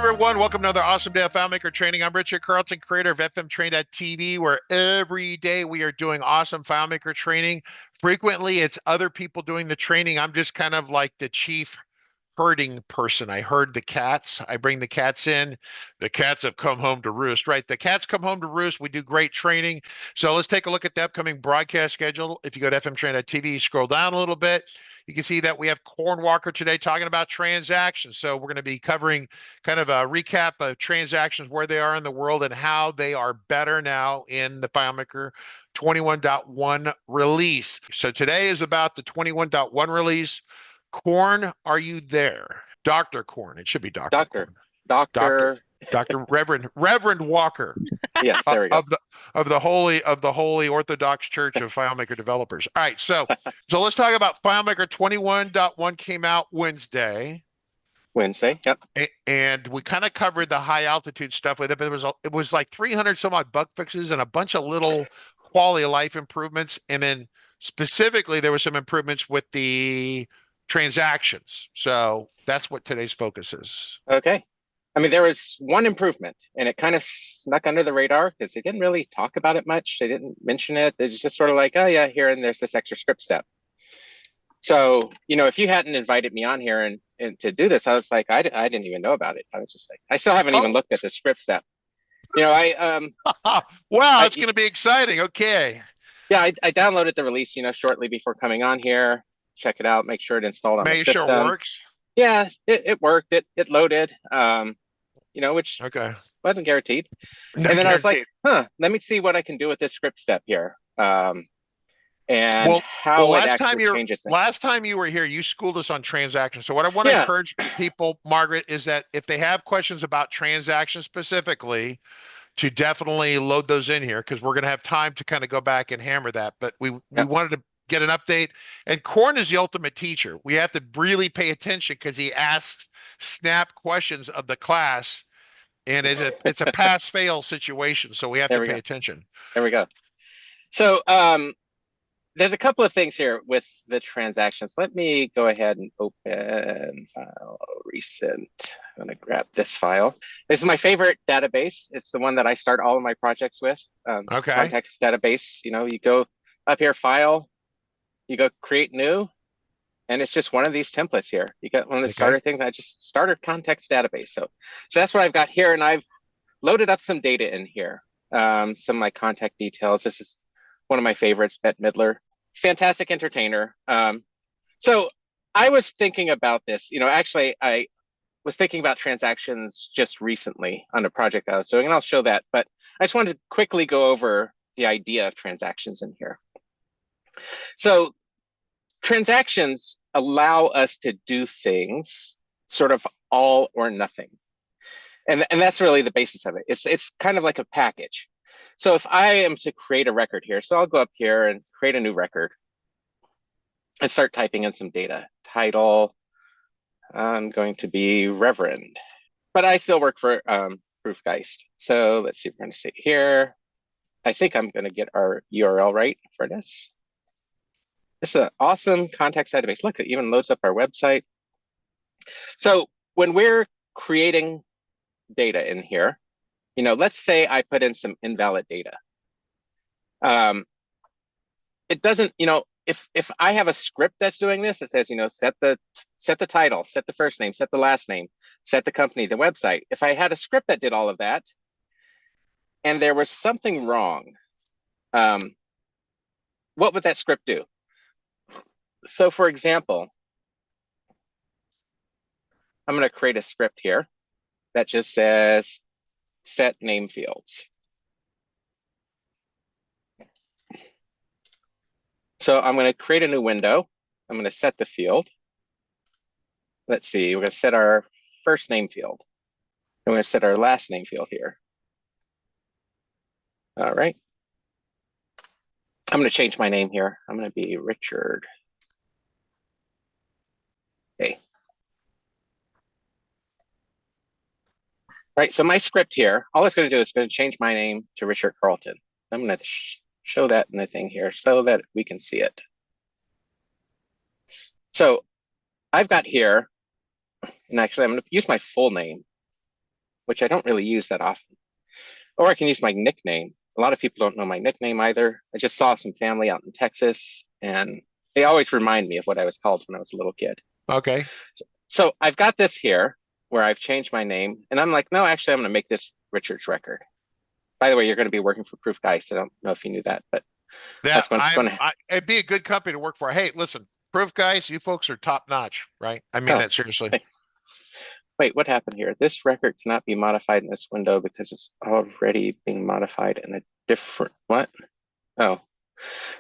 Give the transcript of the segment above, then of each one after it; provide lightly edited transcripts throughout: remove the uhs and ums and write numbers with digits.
everyone. Welcome to another awesome day of FileMaker training. I'm Richard Carlton, creator of FMTrain.tv, where every day we are doing awesome FileMaker training. Frequently, it's other people doing the training. I'm just kind of like the chief herding person. I herd the cats. I bring the cats in. The cats have come home to roost, right? The cats come home to roost. We do great training. So let's take a look at the upcoming broadcast schedule. If you go to FMTrain.tv, scroll down a little bit. You can see that we have Corn Walker today talking about transactions. So we're going to be covering kind of a recap of transactions, where they are in the world and how they are better now in the FileMaker 21.1 release. So today is about the 21.1 release. Corn, are you there? Dr. Corn. It should be Dr. Corn. Doctor. Dr. Reverend Walker. Yes, there we go. Of the Holy Orthodox Church of FileMaker developers. All right, so let's talk about FileMaker 21.1 came out Wednesday. Yep. And we kind of covered the high altitude stuff with it, but it was like 300 some odd bug fixes and a bunch of little quality of life improvements. And then specifically, there were some improvements with the transactions. So that's what today's focus is. Okay. I mean, there was one improvement, and it kind of snuck under the radar because they didn't really talk about it much. They didn't mention it. They're just sort of like, oh yeah, here and there's this extra script step. So, if you hadn't invited me on here and to do this, I was like, I didn't even know about it. I was just like, I still haven't even looked at the script step. Wow, it's going to be exciting. Okay. Yeah, I downloaded the release, shortly before coming on here. Check it out, make sure it installed on the system. Make sure it works. Yeah, it worked. It loaded. Which wasn't guaranteed. And then I was like, let me see what I can do with this script step here. How it actually changes things. Last time you were here, you schooled us on transactions. So what I want to encourage people, Margaret, is that if they have questions about transactions specifically, to definitely load those in here, because we're going to have time to kind of go back and hammer that. But we wanted to get an update. And Corn is the ultimate teacher. We have to really pay attention because he asks snap questions of the class, and it's a pass-fail situation. So we have to pay attention. There we go. So there's a couple of things here with the transactions. Let me go ahead and open file recent. I'm going to grab this file. This is my favorite database. It's the one that I start all of my projects with. Context database. You go up here, file, you go create new, and it's just one of these templates here. You got one of the starter things. I just started context database. So that's what I've got here, and I've loaded up some data in here. Some of my contact details. This is one of my favorites, Bette Midler, fantastic entertainer. So I was thinking about this. Actually, I was thinking about transactions just recently on a project I was doing, and I'll show that. But I just wanted to quickly go over the idea of transactions in here. So transactions allow us to do things sort of all or nothing. And that's really the basis of it. It's kind of like a package. So if I am to create a record here, so I'll go up here and create a new record and start typing in some data. Title, I'm going to be Reverend, but I still work for Proof+Geist. So let's see, we're going to say here. I think I'm going to get our URL right for this. It's an awesome context database. Look, it even loads up our website. So when we're creating data in here, let's say I put in some invalid data. It doesn't, if I have a script that's doing this, it says, set the title, set the first name, set the last name, set the company, the website. If I had a script that did all of that, and there was something wrong, what would that script do? So for example, I'm going to create a script here that just says set name fields. So I'm going to create a new window. I'm going to set the field. Let's see, we're going to set our first name field. I'm going to set our last name field here. All right. I'm going to change my name here. I'm going to be Richard. Okay. Right, so my script here, all it's going to do is going to change my name to Richard Carlton. I'm going to show that in the thing here so that we can see it. So I've got here, and actually I'm going to use my full name. which I don't really use that often. Or I can use my nickname. A lot of people don't know my nickname either. I just saw some family out in Texas, and they always remind me of what I was called when I was a little kid. Okay. So I've got this here where I've changed my name, and I'm like, no, actually, I'm going to make this Richard's record. By the way, you're going to be working for Proof+Geist. I don't know if you knew that, but Yeah, that's what's going to. it'd be a good company to work for. Hey, listen, Proof guys, you folks are top notch, right? I mean Oh, that seriously. wait, what happened here? This record cannot be modified in this window because it's already being modified in a different, what? Oh,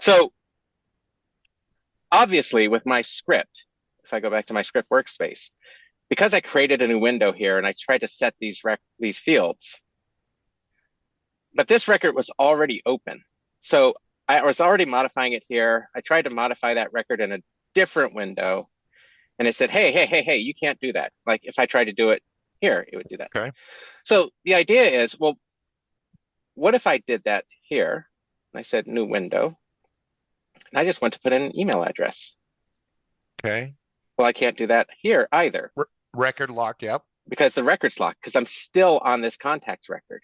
so obviously with my script, if I go back to my script workspace, because I created a new window here and I tried to set these fields, but this record was already open. So I was already modifying it here. I tried to modify that record in a different window, and it said, hey, you can't do that. Like if I tried to do it here, it would do that. Okay. So the idea is, well, what if I did that here? And I said new window, and I just want to put in an email address. Okay. Well, I can't do that here either. Record locked, yep. Because the record's locked, because I'm still on this contacts record.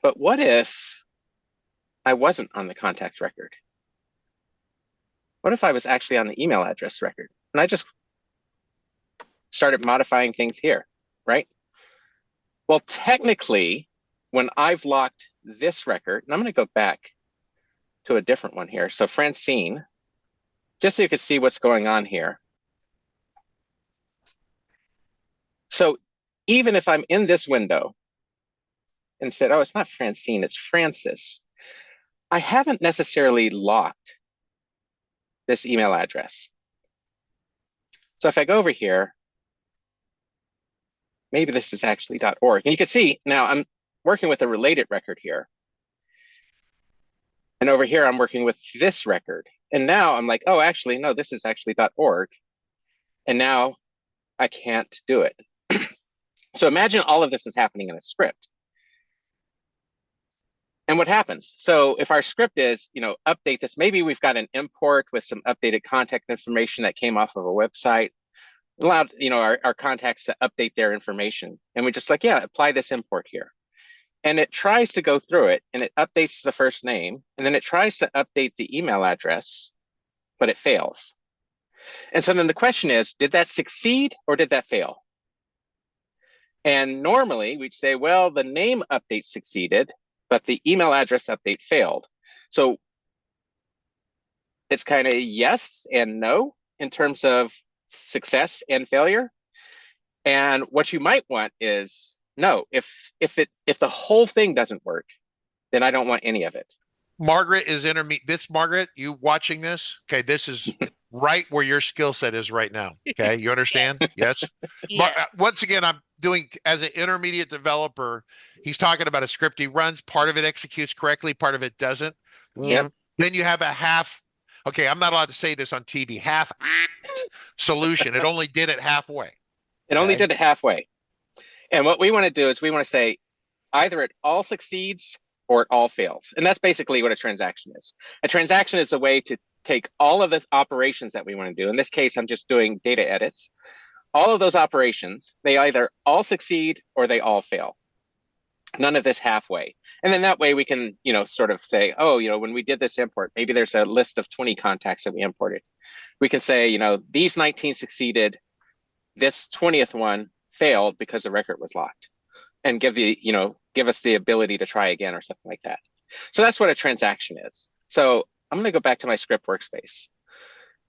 But what if I wasn't on the contacts record? What if I was actually on the email address record? And I just started modifying things here, right? Well, technically, when I've locked this record, and I'm going to go back to a different one here. So Francine, just so you can see what's going on here. So even if I'm in this window and said, oh, it's not Francine, it's Francis, I haven't necessarily locked this email address. So if I go over here, maybe this is actually .org. And you can see now I'm working with a related record here. And over here, I'm working with this record. And now I'm like, oh, actually, no, this is actually .org. And now I can't do it. So imagine all of this is happening in a script. And what happens? So if our script is, update this, maybe we've got an import with some updated contact information that came off of a website, allowed, our contacts to update their information. And we're just like, yeah, apply this import here. And it tries to go through it and it updates the first name. And then it tries to update the email address, but it fails. And so then the question is, did that succeed or did that fail? And normally we'd say, well, the name update succeeded, but the email address update failed. So it's kind of yes and no in terms of success and failure. And what you might want is no, if the whole thing doesn't work, then I don't want any of it. Margaret is Margaret, you watching this? Okay, this is right where your skill set is right now. Okay, you understand? Yes. Yeah. Once again, I'm doing as an intermediate developer. He's talking about a script he runs. Part of it executes correctly, part of it doesn't. Yep. Then you have a half. Okay, I'm not allowed to say this on TV. Half solution. It only did it halfway. It only did it halfway. And what we want to do is we want to say either it all succeeds or it all fails. And that's basically what a transaction is. A transaction is a way to take all of the operations that we want to do. In this case, I'm just doing data edits. All of those operations, they either all succeed or they all fail. None of this halfway. And then that way we can, sort of say, oh, when we did this import, maybe there's a list of 20 contacts that we imported. We can say, these 19 succeeded, this 20th one failed because the record was locked, and give us the ability to try again or something like that. So that's what a transaction is. So I'm going to go back to my script workspace.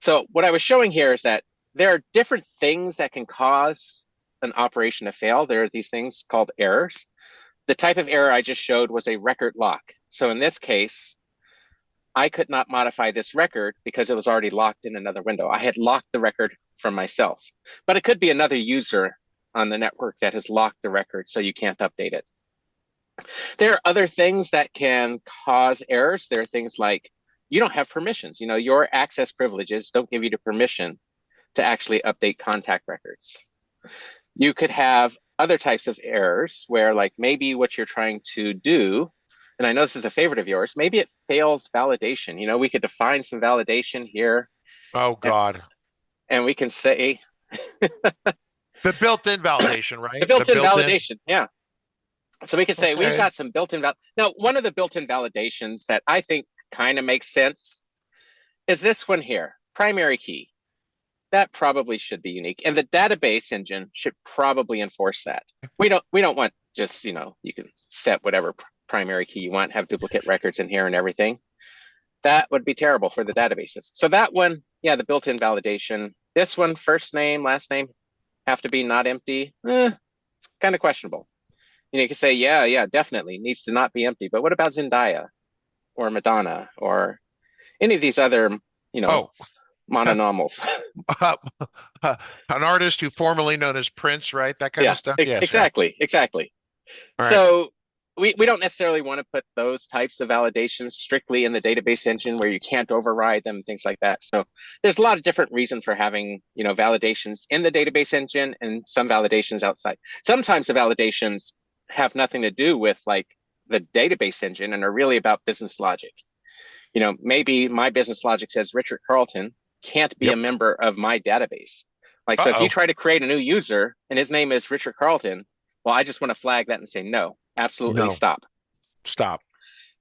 So what I was showing here is that there are different things that can cause an operation to fail. There are these things called errors. The type of error I just showed was a record lock. So in this case, I could not modify this record because it was already locked in another window. I had locked the record from myself, but it could be another user on the network that has locked the record, so you can't update it. There are other things that can cause errors. There are things like you don't have permissions. Your access privileges don't give you the permission to actually update contact records. You could have other types of errors where, like, maybe what you're trying to do, and I know this is a favorite of yours, maybe it fails validation. We could define some validation here. Oh, God. And we can say the built-in validation, right? The built-in validation, yeah. So we could say we've Okay. got some built-in now, one of the built-in validations that I think kind of makes sense is this one here, primary key. That probably should be unique. And the database engine should probably enforce that. We don't want just, you can set whatever primary key you want, have duplicate records in here and everything. That would be terrible for the databases. So that one, yeah, the built-in validation. This one, first name, last name, have to be not empty. It's kind of questionable. You can say, yeah, definitely needs to not be empty. But what about Zendaya or Madonna or any of these other, Oh, mononomals? an artist who formerly known as Prince, right? That kind Yeah, of stuff. Yes, yeah. exactly. All right. So we don't necessarily want to put those types of validations strictly in the database engine where you can't override them, things like that. So there's a lot of different reasons for having, validations in the database engine and some validations outside. Sometimes the validations have nothing to do with like the database engine and are really about business logic. Maybe my business logic says Richard Carlton can't be a member of my database. Like, so if you try to create a new user and his name is Richard Carlton, well, I just want to flag that and say, no, absolutely No. stop. Stop.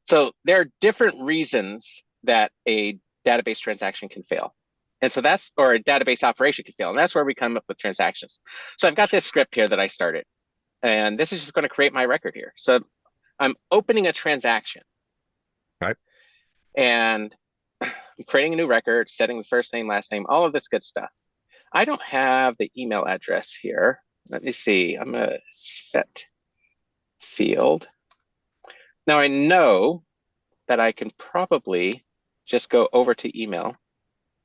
So there are different reasons that a database transaction can fail. And so or a database operation can fail. And that's where we come up with transactions. So I've got this script here that I started, and this is just going to create my record here. So I'm opening a transaction. Right. And I'm creating a new record, setting the first name, last name, all of this good stuff. I don't have the email address here. Let me see. I'm going to set field. Now I know that I can probably just go over to email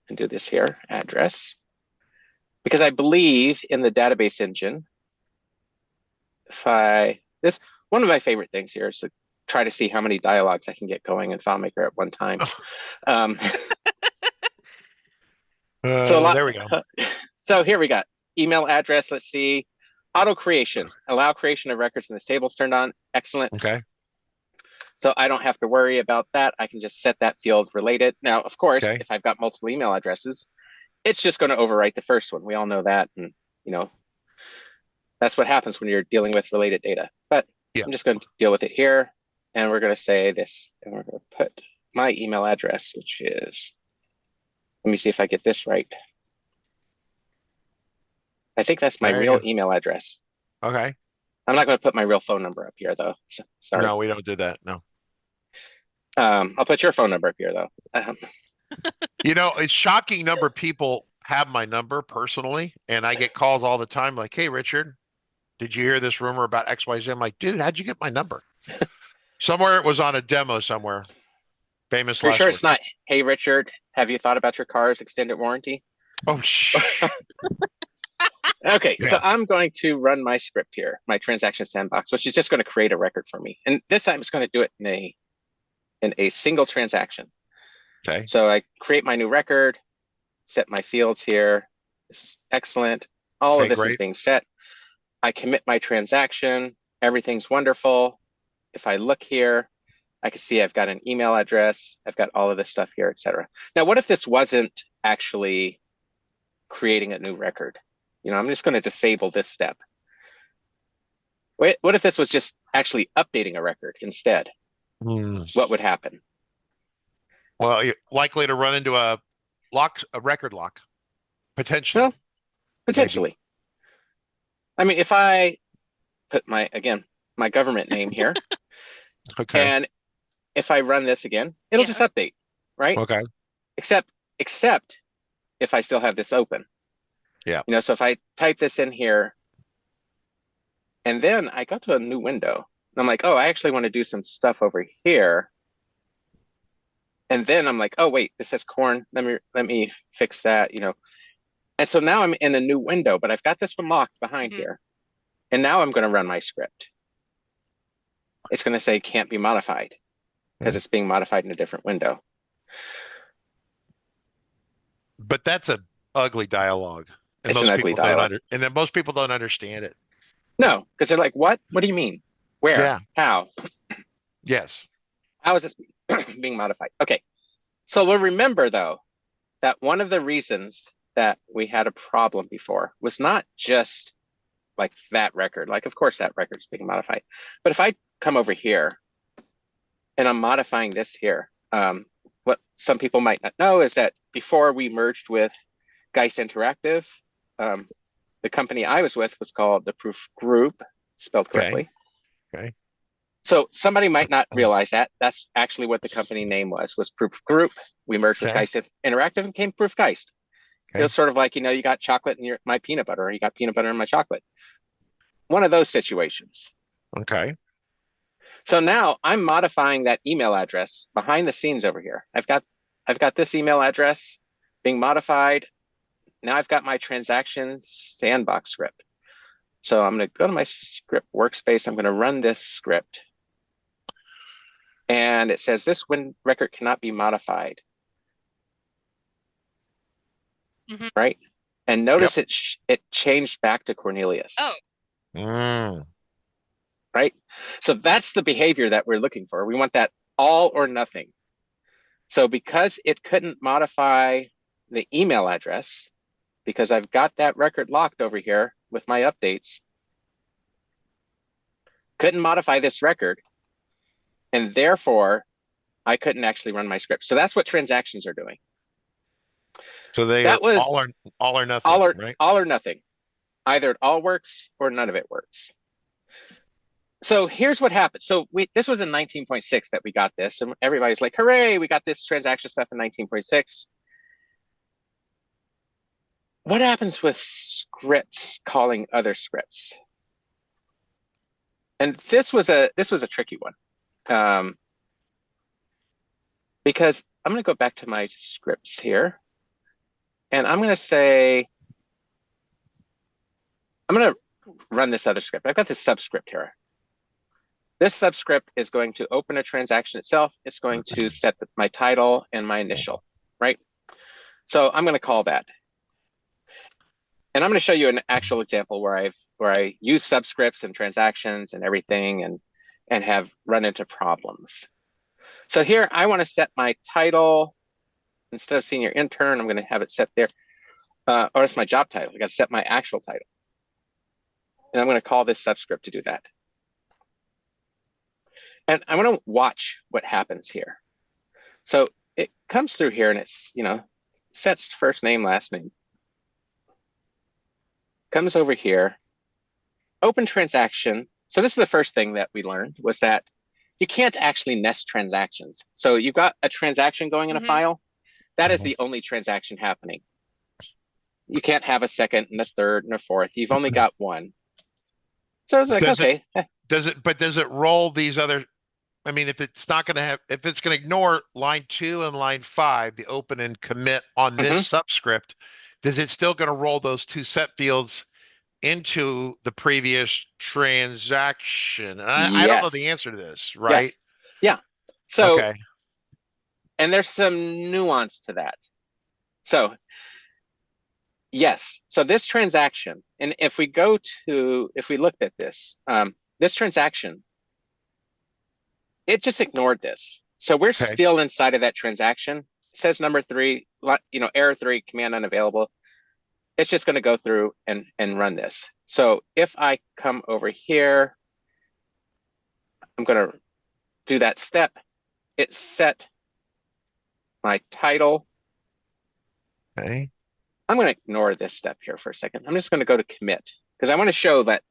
and do this here, address, because I believe in the database engine. One of my favorite things here is to try to see how many dialogues I can get going in FileMaker at one time. There we go. So here we got email address. Let's see. Auto creation. Allow creation of records in this table is turned on. Excellent. Okay. So I don't have to worry about that. I can just set that field related. Now, of course, if I've got multiple email addresses, it's just going to overwrite the first one. We all know that. And, that's what happens when you're dealing with related data. But I'm just going to deal with it here. And we're going to say this. And we're going to put my email address, which is, let me see if I get this right. I think that's my real email address. Okay. I'm not going to put my real phone number up here, though. So, sorry. No, we don't do that. No. I'll put your phone number up here, though. A shocking number of people have my number personally, and I get calls all the time like, hey, Richard, did you hear this rumor about XYZ? I'm like, dude, how'd you get my number? Somewhere it was on a demo somewhere. Famous You're last sure word. It's not, hey, Richard, have you thought about your car's extended warranty? Oh, shh. Okay, Yes. So I'm going to run my script here, my transaction sandbox, which is just going to create a record for me. And this time it's going to do it in a single transaction. Okay. So I create my new record, set my fields here. This is excellent. All of this is being set. I commit my transaction. Everything's wonderful. If I look here, I can see I've got an email address. I've got all of this stuff here, etc. Now, what if this wasn't actually creating a new record? I'm just going to disable this step. What if this was just actually updating a record instead? What would happen? Well, you're likely to run into a record lock, potentially. Well, potentially. Maybe. I mean, if I put my government name here, okay, and if I run this again, it'll just update, right? Okay. Except if I still have this open. Yeah. So if I type this in here, and then I go to a new window, and I'm like, oh, I actually want to do some stuff over here. And then I'm like, oh, wait, this says corn. Let me fix that, And so now I'm in a new window, but I've got this one locked behind here. And now I'm going to run my script. It's going to say can't be modified because it's being modified in a different window. But that's an ugly dialogue. It's an ugly dialogue. And then most people don't understand it. No, because they're like, what? What do you mean? Where? Yeah. How? Yes. How is this being modified? Okay. So we'll remember, though, that one of the reasons that we had a problem before was not just like that record, like of course that record's being modified. But if I come over here and I'm modifying this here, what some people might not know is that before we merged with Geist Interactive, the company I was with was called the Proof Group, spelled correctly. Okay. So somebody might not realize that. That's actually what the company name was Proof Group. We merged with Geist Interactive and became Proof+Geist. It was sort of like, you got chocolate in my peanut butter, or you got peanut butter in my chocolate. One of those situations. Okay. So now I'm modifying that email address behind the scenes over here. I've got this email address being modified. Now I've got my transactions sandbox script. So I'm going to go to my script workspace. I'm going to run this script. And it says this record cannot be modified. Right? And notice it changed back to Cornelius. Right? So that's the behavior that we're looking for. We want that all or nothing. So because it couldn't modify the email address, because I've got that record locked over here with my updates, couldn't modify this record, and therefore I couldn't actually run my script. So that's what transactions are doing. So they are all or nothing, right? All or nothing. Either it all works or none of it works. So here's what happened. So this was in 19.6 that we got this, and everybody's like, hooray, we got this transaction stuff in 19.6. What happens with scripts calling other scripts? And this was a tricky one. Because I'm going to go back to my scripts here, and I'm going to say, I'm going to run this other script. I've got this subscript here. This subscript is going to open a transaction itself. It's going to set my title and my initial, right? So I'm going to call that. And I'm going to show you an actual example where I use subscripts and transactions and everything and have run into problems. So here I want to set my title. Instead of senior intern, I'm going to have it set there. Or it's my job title. I got to set my actual title. And I'm going to call this subscript to do that. And I want to watch what happens here. So it comes through here and it's, sets first name, last name. Comes over here, open transaction. So this is the first thing that we learned, was that you can't actually nest transactions. So you've got a transaction going in a file. That is the only transaction happening. You can't have a second and a third and a fourth. You've only got one. So it's like, okay. Does it roll these other? I mean, if it's going to ignore line 2 and line 5, the open and commit on this subscript, is it still going to roll those 2 set fields into the previous transaction? I don't know the answer to this, right? Yes. Yeah. So, and there's some nuance to that. So, yes. So this transaction, and if we looked at this, this transaction, it just ignored this. So we're still inside of that transaction. It says number 3, error 3, command unavailable. It's just going to go through and run this. So if I come over here, I'm going to do that step. It set my title. Okay. I'm going to ignore this step here for a second. I'm just going to go to commit because I want to show that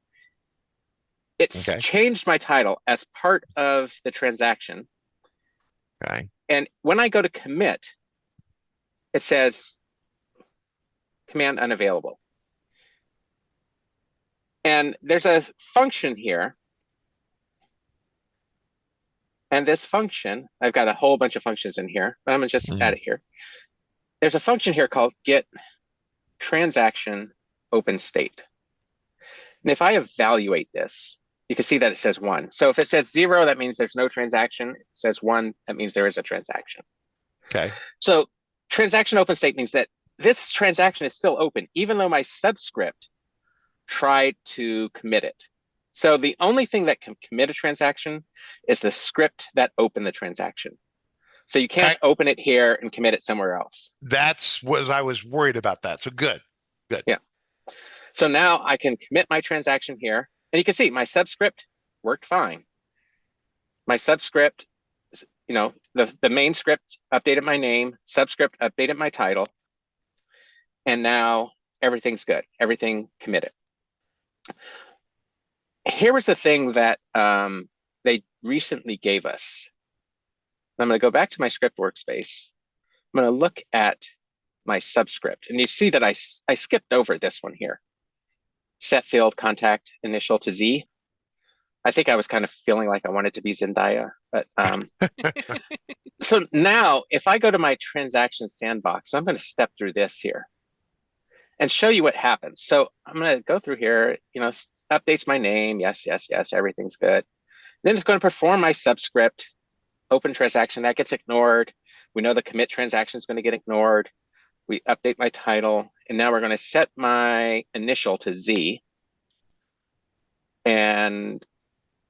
it's changed my title as part of the transaction. Okay. And when I go to commit, it says command unavailable. And there's a function here. And this function, I've got a whole bunch of functions in here, but I'm going to just add it here. There's a function here called get transaction open state. And if I evaluate this, you can see that it says 1. So if it says 0, that means there's no transaction. If it says 1, that means there is a transaction. Okay. So transaction open state means that this transaction is still open, even though my subscript tried to commit it. So the only thing that can commit a transaction is the script that opened the transaction. So you can't open it here and commit it somewhere else. That's what I was worried about that. So good. Yeah. So now I can commit my transaction here, and you can see my subscript worked fine. My subscript, the main script updated my name, subscript updated my title, and now everything's good. Everything committed. Here was the thing that they recently gave us. I'm going to go back to my script workspace. I'm going to look at my subscript, and you see that I skipped over this one here. Set field contact initial to Z. I think I was kind of feeling like I wanted to be Zendaya, but so now if I go to my transaction sandbox, I'm going to step through this here and show you what happens. So I'm going to go through here, updates my name. Yes, yes, yes, everything's good. Then it's going to perform my subscript, open transaction, that gets ignored. We know the commit transaction is going to get ignored. We update my title, and now we're going to set my initial to Z. And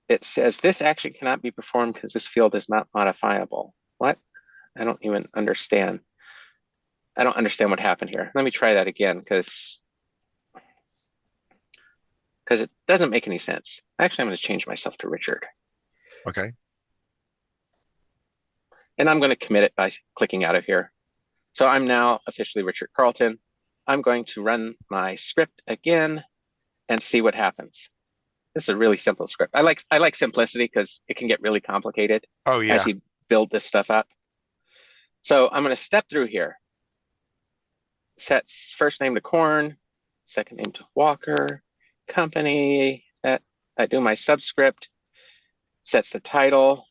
it says this action cannot be performed because this field is not modifiable. What? I don't even understand. I don't understand what happened here. Let me try that again because it doesn't make any sense. Actually, I'm going to change myself to Richard. Okay. And I'm going to commit it by clicking out of here. So I'm now officially Richard Carlton. I'm going to run my script again and see what happens. This is a really simple script. I like simplicity because it can get really complicated as you build this stuff up. So I'm going to step through here. Set first name to Corn, second name to Walker, company. I do my subscript, sets the title,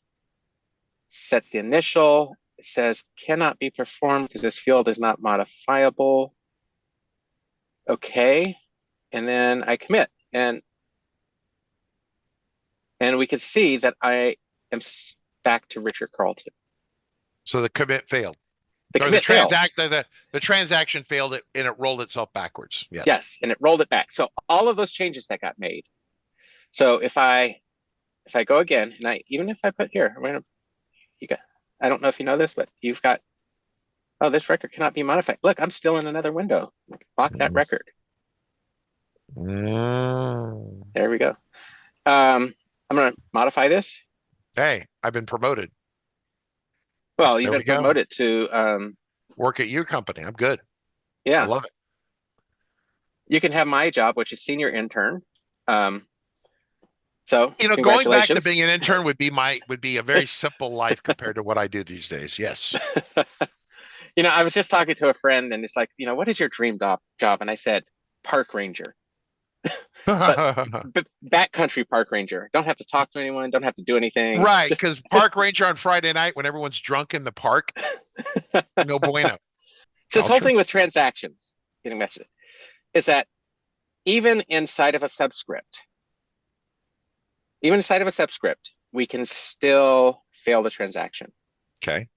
sets the initial. It says cannot be performed because this field is not modifiable. Okay, and then I commit, and we can see that I am back to Richard Carlton. So the commit failed. The transaction failed and it rolled itself backwards. Yes. Yes, and it rolled it back. So all of those changes that got made. So if I go again, and even if I put here, I don't know if you know this, but you've got, this record cannot be modified. Look, I'm still in another window. Lock that record. There we go. I'm going to modify this. Hey, I've been promoted. Well, you've been promoted to work at your company. I'm good. Yeah, I love it. You can have my job, which is senior intern. So going back to being an intern would be a very simple life compared to what I do these days. Yes. I was just talking to a friend, and it's like, what is your dream job? And I said, park ranger. but backcountry park ranger. Don't have to talk to anyone. Don't have to do anything. Right, because park ranger on Friday night when everyone's drunk in the park, no bueno. So this whole thing with transactions, getting back to it, is that even inside of a subscript, we can still fail the transaction. Okay.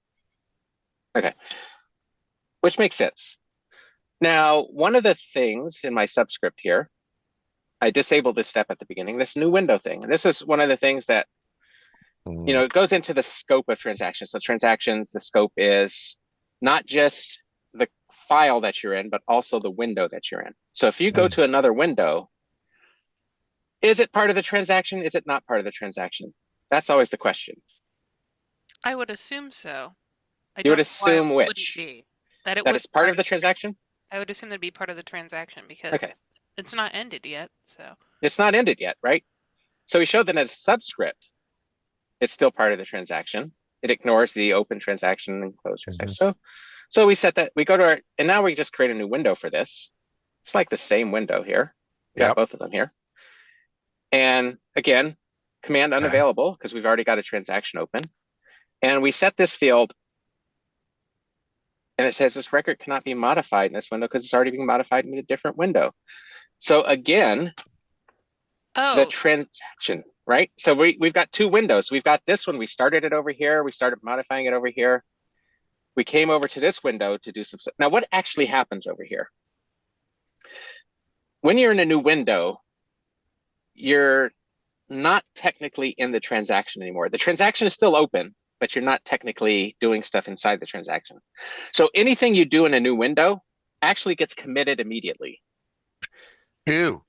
Which makes sense. Now, one of the things in my subscript here, I disabled this step at the beginning, this new window thing. And this is one of the things that, it goes into the scope of transactions. So transactions, the scope is not just the file that you're in, but also the window that you're in. So if you go to another window, is it part of the transaction? Is it not part of the transaction? That's always the question. I would assume so. You would assume which? That it's part of the transaction? I would assume that'd be part of the transaction because it's not ended yet. So it's not ended yet, right? So we showed that as a subscript, it's still part of the transaction. It ignores the open transaction and closed transaction. So we set that, we go to and now we just create a new window for this. It's like the same window here. We got both of them here. And again, command unavailable because we've already got a transaction open. And we set this field, and it says this record cannot be modified in this window because it's already being modified in a different window. So again, the transaction, right? So we've got two windows. We've got this one. We started it over here. We started modifying it over here. We came over to this window to do some stuff. Now, what actually happens over here? When you're in a new window, you're not technically in the transaction anymore. The transaction is still open, but you're not technically doing stuff inside the transaction. So anything you do in a new window actually gets committed immediately. 2.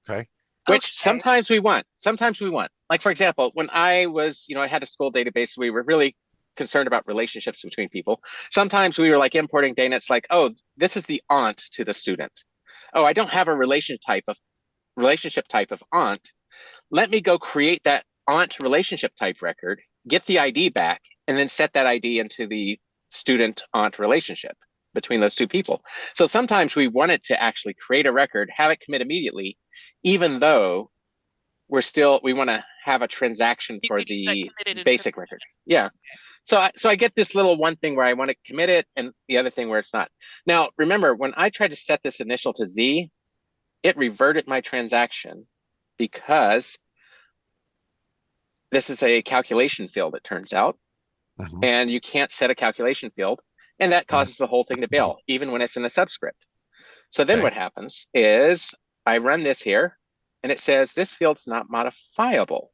Okay. Which sometimes we want. Sometimes we want. Like, for example, when I was, I had a school database, we were really concerned about relationships between people. Sometimes we were like importing data. It's like, oh, this is the aunt to the student. Oh, I don't have a relationship type of aunt. Let me go create that aunt relationship type record, get the ID back, and then set that ID into the student aunt relationship between those two people. So sometimes we want it to actually create a record, have it commit immediately, even though we want to have a transaction for the basic record. Yeah. So I get this little one thing where I want to commit it and the other thing where it's not. Now, remember, when I tried to set this initial to Z, it reverted my transaction because this is a calculation field, it turns out. And you can't set a calculation field. And that causes the whole thing to fail, even when it's in a subscript. So then what happens is I run this here, and it says this field's not modifiable.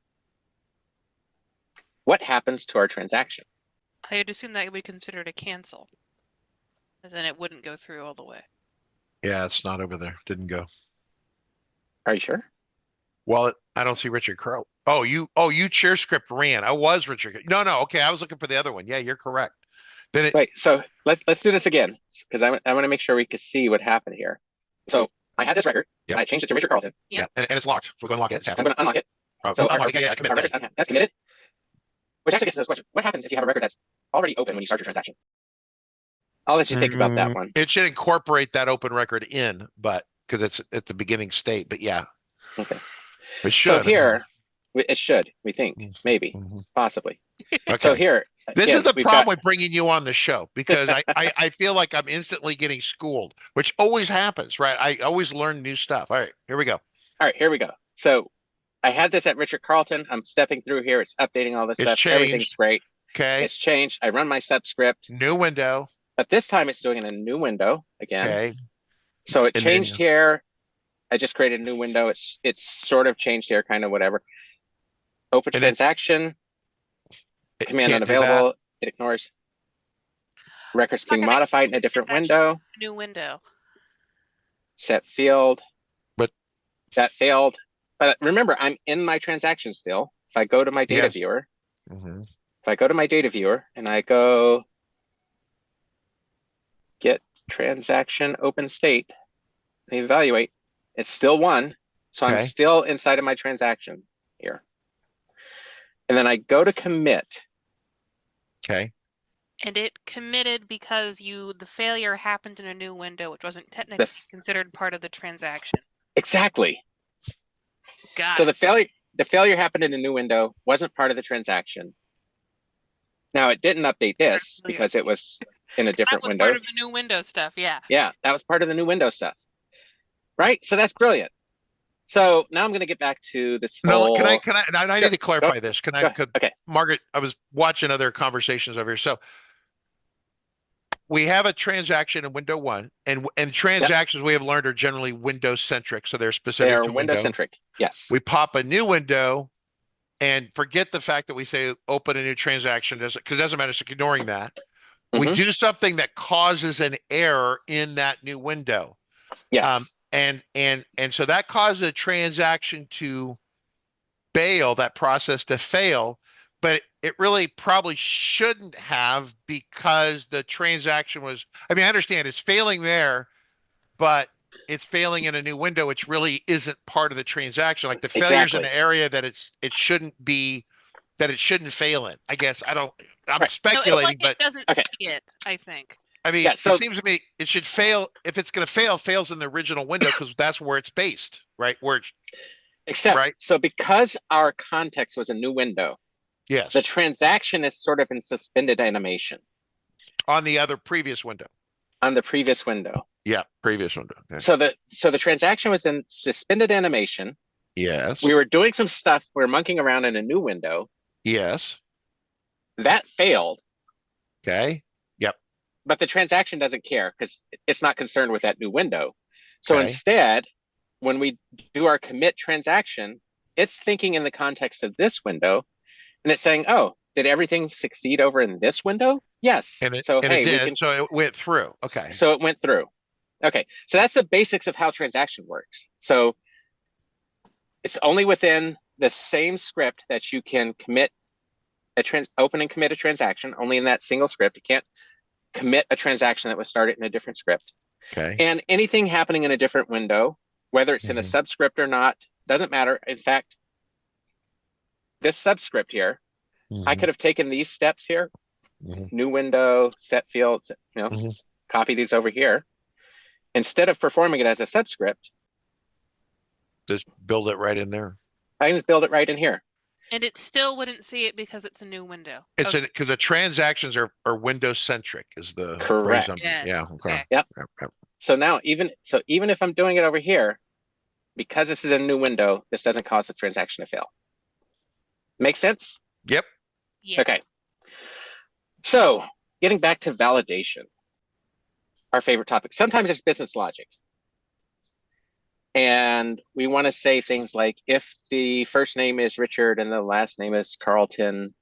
What happens to our transaction? I would assume that would be considered a cancel, as then it wouldn't go through all the way. Yeah, it's not over there. Didn't go. Are you sure? Well, I don't see Richard Crow. Oh, you share script ran. I was Richard. No. Okay, I was looking for the other one. Yeah, you're correct. Then Wait, so let's do this again because I want to make sure we can see what happened here. So I had this record. Yep. I changed it to Richard Carlton. Yeah, and it's locked. So we're going to lock it. I'm going to unlock it. So unlock it. Yeah, committed. That's committed. Which actually gets to this question. What happens if you have a record that's already open when you start your transaction? I'll let you think about that one. It should incorporate that open record in, but because it's at the beginning state. But yeah. Okay. It should. So here, it should. We think maybe, possibly. Okay. So here. This is the problem with bringing you on the show because I feel like I'm instantly getting schooled, which always happens, right? I always learn new stuff. All right, here we go. All right, here we go. So I had this at Richard Carlton. I'm stepping through here. It's updating all this stuff. Changed. Everything's great. Okay. It's changed. I run my subscript. New window. But this time it's doing it in a new window again. Okay. So it changed here. I just created a new window. It's sort of changed here, kind of whatever. Open transaction. Command unavailable. It ignores. Records being modified in a different window. New window. Set field. But that failed. But remember, I'm in my transaction still. If I go to my data viewer, if I go to my data viewer and I go get transaction open state, and evaluate, it's still 1. So I'm still inside of my transaction here. And then I go to commit. Okay. And it committed because the failure happened in a new window, which wasn't technically considered part of the transaction. Exactly. So the failure happened in a new window, wasn't part of the transaction. Now it didn't update this because it was in a different window. Part of the new window stuff, yeah. Yeah, that was part of the new window stuff. Right? So that's brilliant. So now I'm going to get back to this whole... No, can I need to clarify this. Okay. Margaret, I was watching other conversations over here. So we have a transaction in window 1, and transactions we have learned are generally window centric. So they're specific to window. They're window centric, yes. We pop a new window and forget the fact that we say open a new transaction, because it doesn't matter, so ignoring that. We do something that causes an error in that new window. Yes. And so that causes a transaction to fail, that process to fail, but it really probably shouldn't have, because the transaction was, I mean, I understand it's failing there, but it's failing in a new window, which really isn't part of the transaction. Like the failure's in an area that it shouldn't fail in. I guess I'm speculating, but it doesn't see it, I think. I mean, it seems to me it should fail. If it's going to fail, fails in the original window, because that's where it's based, right? So because our context was a new window, yes, the transaction is sort of in suspended animation. On the previous window. On the previous window. Yeah, previous window. Okay. So the transaction was in suspended animation. Yes. We were doing some stuff. We were monkeying around in a new window. Yes. That failed. Okay. Yep. But the transaction doesn't care because it's not concerned with that new window. So instead, when we do our commit transaction, it's thinking in the context of this window, and it's saying, oh, did everything succeed over in this window? Yes. So it did. So it went through. Okay. So it went through. Okay, so that's the basics of how transaction works. So it's only within the same script that you can open and commit a transaction, only in that single script. You can't commit a transaction that was started in a different script. Okay. And anything happening in a different window, whether it's in a subscript or not, doesn't matter. In fact, this subscript here, I could have taken these steps here, new window, set fields, copy these over here. Instead of performing it as a subscript, Just build it right in there. I can just build it right in here. And it still wouldn't see it because it's a new window. It's because the transactions are Windows centric is the Correct. phrase. Yes. Yeah. Okay. Yep. Yep. So now even if I'm doing it over here, because this is a new window, this doesn't cause the transaction to fail. Make sense? Yep. Yes. Okay. So getting back to validation, our favorite topic. Sometimes it's business logic. And we want to say things like, if the first name is Richard and the last name is Carlton,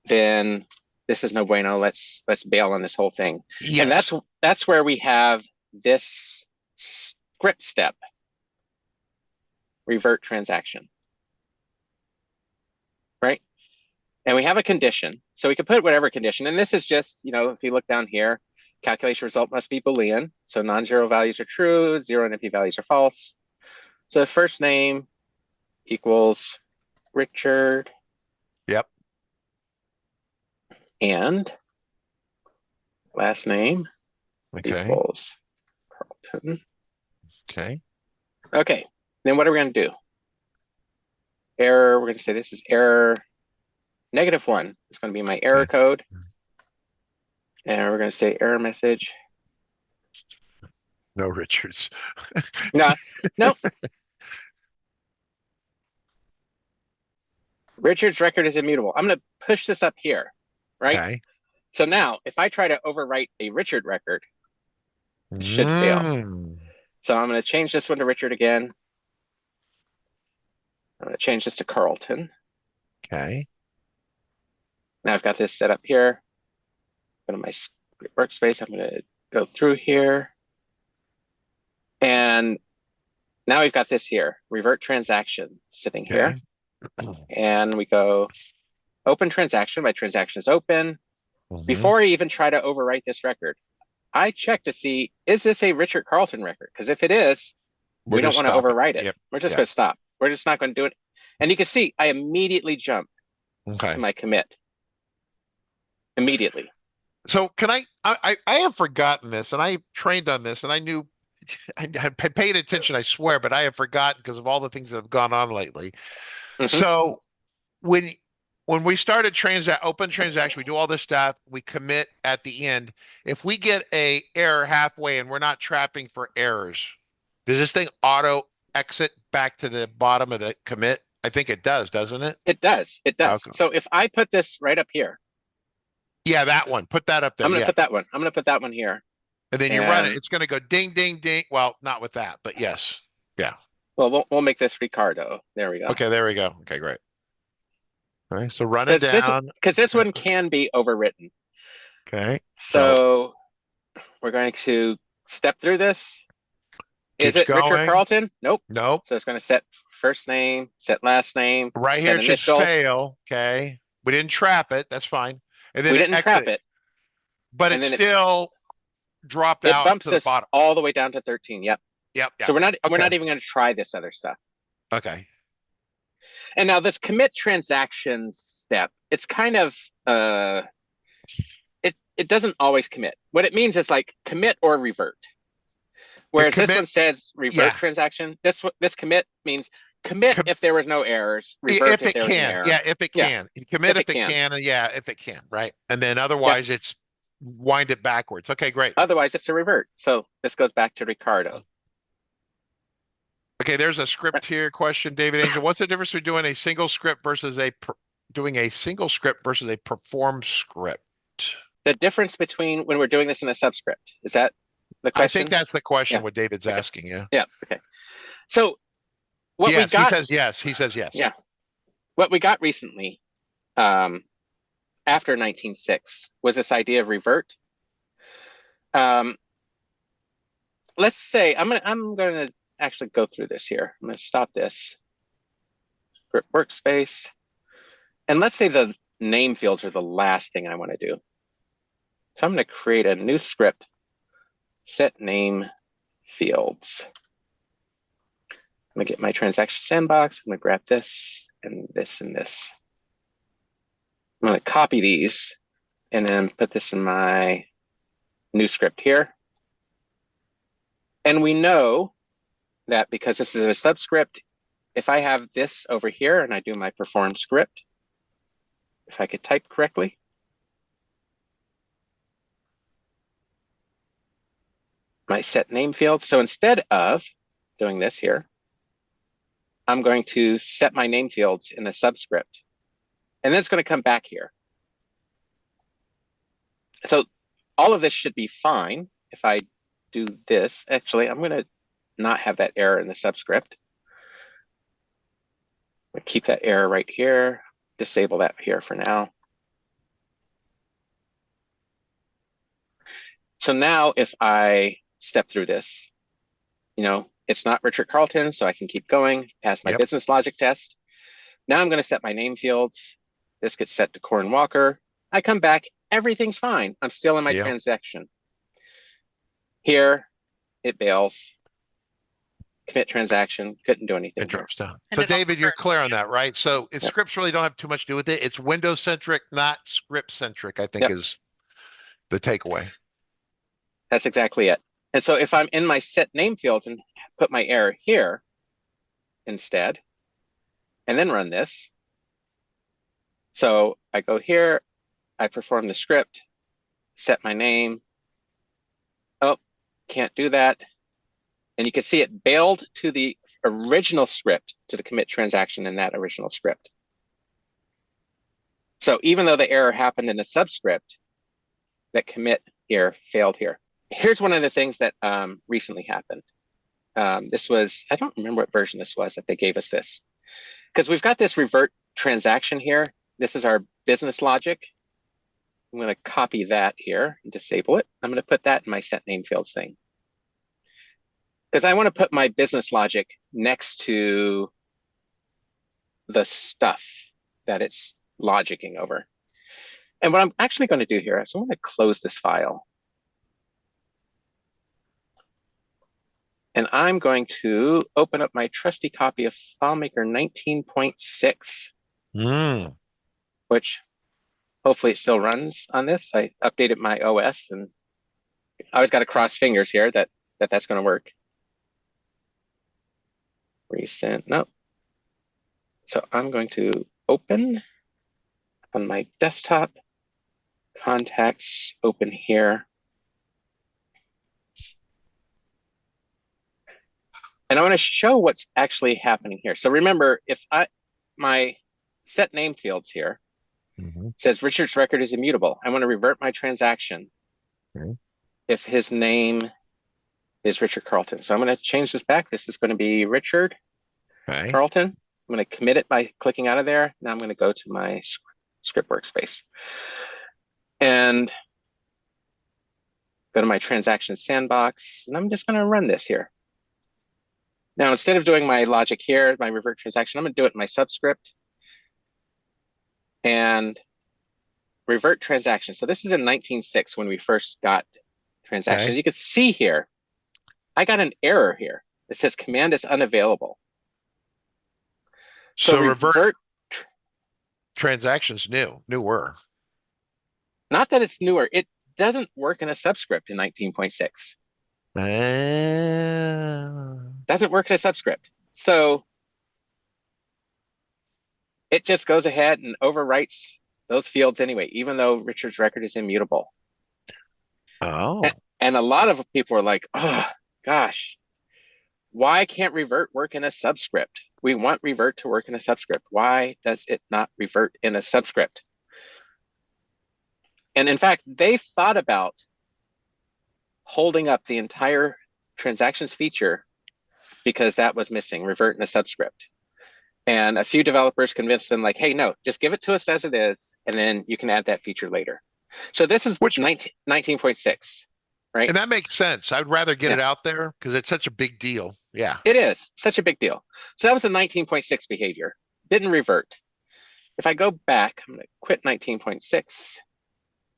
then this is no bueno. Let's bail on this whole thing. Yes. And that's where we have this script step, revert transaction, right? And we have a condition, so we can put whatever condition. And this is just, if you look down here, calculation result must be Boolean. So non-zero values are true, zero and empty values are false. So the first name equals Richard. Yep. And last name equals Carlton. Okay. Okay. Then what are we going to do? Error. We're going to say this is error -1. It's going to be my error code. And we're going to say error message. No Richards. No. Richard's record is immutable. I'm going to push this up here, right? Okay. So now, if I try to overwrite a Richard record, it should fail. So I'm going to change this one to Richard again. I'm going to change this to Carlton. Okay. Now I've got this set up here. Go to my workspace. I'm going to go through here. And now we've got this here, revert transaction sitting here. And we go open transaction. My transaction is open. Before I even try to overwrite this record, I check to see, is this a Richard Carlton record? Because if it is, we don't want to overwrite it. Yep. We're just going to stop. We're just not going to do it. And you can see I immediately jump to my commit. Immediately. So can I have forgotten this, and I trained on this, and I knew I had paid attention, I swear, but I have forgotten because of all the things that have gone on lately. So when we started open transaction, we do all this stuff, we commit at the end. If we get a error halfway and we're not trapping for errors, does this thing auto exit back to the bottom of the commit? I think it does, doesn't it? It does. It does. Okay. So if I put this right up here. Yeah, that one. Put that up there. I'm going to put that one. I'm going to put that one here. And then you run it. It's going to go ding, ding, ding. Well, not with that, but yes. Yeah. Well, we'll make this Ricardo. There we go. Okay, there we go. Okay, great. All right, so run it down. Because this one can be overwritten. Okay. So we're going to step through this. Is it Richard Carlton? Nope. Nope. So it's going to set first name, set last name. Right here it should fail. Okay. We didn't trap it. That's fine. And then we didn't trap it. But it still dropped out to the bottom. All the way down to 13. Yep. Yep. So we're not even going to try this other stuff. Okay. And now this commit transaction step, it's kind of it doesn't always commit. What it means is like commit or revert. Whereas this one says revert transaction, this commit means commit if there was no errors, revert if there was an error. Yeah, if it can. Commit if it can, and if it can, right? And then otherwise it's wind it backwards. Okay, great. Otherwise it's a revert. So this goes back to Ricardo. Okay, there's a script here question, David Angel. What's the difference between doing a single script versus a perform script? The difference between when we're doing this in a subscript, is that the question? I think that's the question what David's asking, yeah. Yeah, okay. So what we got, he says yes. He says yes. Yeah. What we got recently, after 19.6, was this idea of revert. let's say I'm gonna actually go through this here. I'm gonna stop this script workspace, and let's say the name fields are the last thing I want to do. So I'm going to create a new script, set name fields. I'm going to get my transaction sandbox. I'm going to grab this and this and this. I'm going to copy these and then put this in my new script here. And we know that because this is a subscript, if I have this over here and I do my perform script, if I could type correctly, my set name field. So instead of doing this here, I'm going to set my name fields in a subscript, and then it's going to come back here. So all of this should be fine if I do this. Actually, I'm going to not have that error in the subscript. I'm going to keep that error right here, disable that here for now. So now if I step through this, it's not Richard Carlton, so I can keep going, pass my business logic test. Now I'm going to set my name fields. This gets set to Corin Walker. I come back, everything's fine. I'm still in my transaction. Here, it bails. Commit transaction, couldn't do anything. It drops down. So David, you're clear on that, right? So scripts really don't have too much to do with it. It's Windows-centric, not script-centric, I think is the takeaway. That's exactly it. And so if I'm in my set name fields and put my error here instead, and then run this. So I go here, I perform the script, set my name. Oh, can't do that. And you can see it bailed to the original script, to the commit transaction in that original script. So even though the error happened in a subscript, that commit here failed here. Here's one of the things that recently happened. This was, I don't remember what version this was that they gave us this. Because we've got this revert transaction here. This is our business logic. I'm going to copy that here and disable it. I'm going to put that in my set name fields thing. Because I want to put my business logic next to the stuff that it's logicking over. And what I'm actually going to do here is I'm going to close this file. And I'm going to open up my trusty copy of FileMaker 19.6, which hopefully it still runs on this. I updated my OS and I always got to cross fingers here that that's going to work. Recent, no. So I'm going to open on my desktop, contacts, open here. And I want to show what's actually happening here. So remember, if my set name fields here says Richard's record is immutable, I want to revert my transaction if his name is Richard Carlton. So I'm going to change this back. This is going to be Richard Carlton. I'm going to commit it by clicking out of there. Now I'm going to go to my script workspace and go to my transaction sandbox. And I'm just going to run this here. Now, instead of doing my logic here, my revert transaction, I'm going to do it in my subscript and revert transaction. So this is in 19.6 when we first got transactions. You can see here, I got an error here. It says command is unavailable. So revert transactions newer. Not that it's newer. It doesn't work in a subscript in 19.6. Doesn't work in a subscript. So it just goes ahead and overwrites those fields anyway, even though Richard's record is immutable. Oh. And a lot of people are like, oh, gosh, why can't revert work in a subscript? We want revert to work in a subscript. Why does it not revert in a subscript? And in fact, they thought about holding up the entire transactions feature because that was missing, revert in a subscript. And a few developers convinced them like, hey, no, just give it to us as it is, and then you can add that feature later. So this is 19.6, right? And that makes sense. I'd rather get Yeah. it out there because it's such a big deal. Yeah. It is such a big deal. So that was a 19.6 behavior. Didn't revert. If I go back, I'm going to quit 19.6,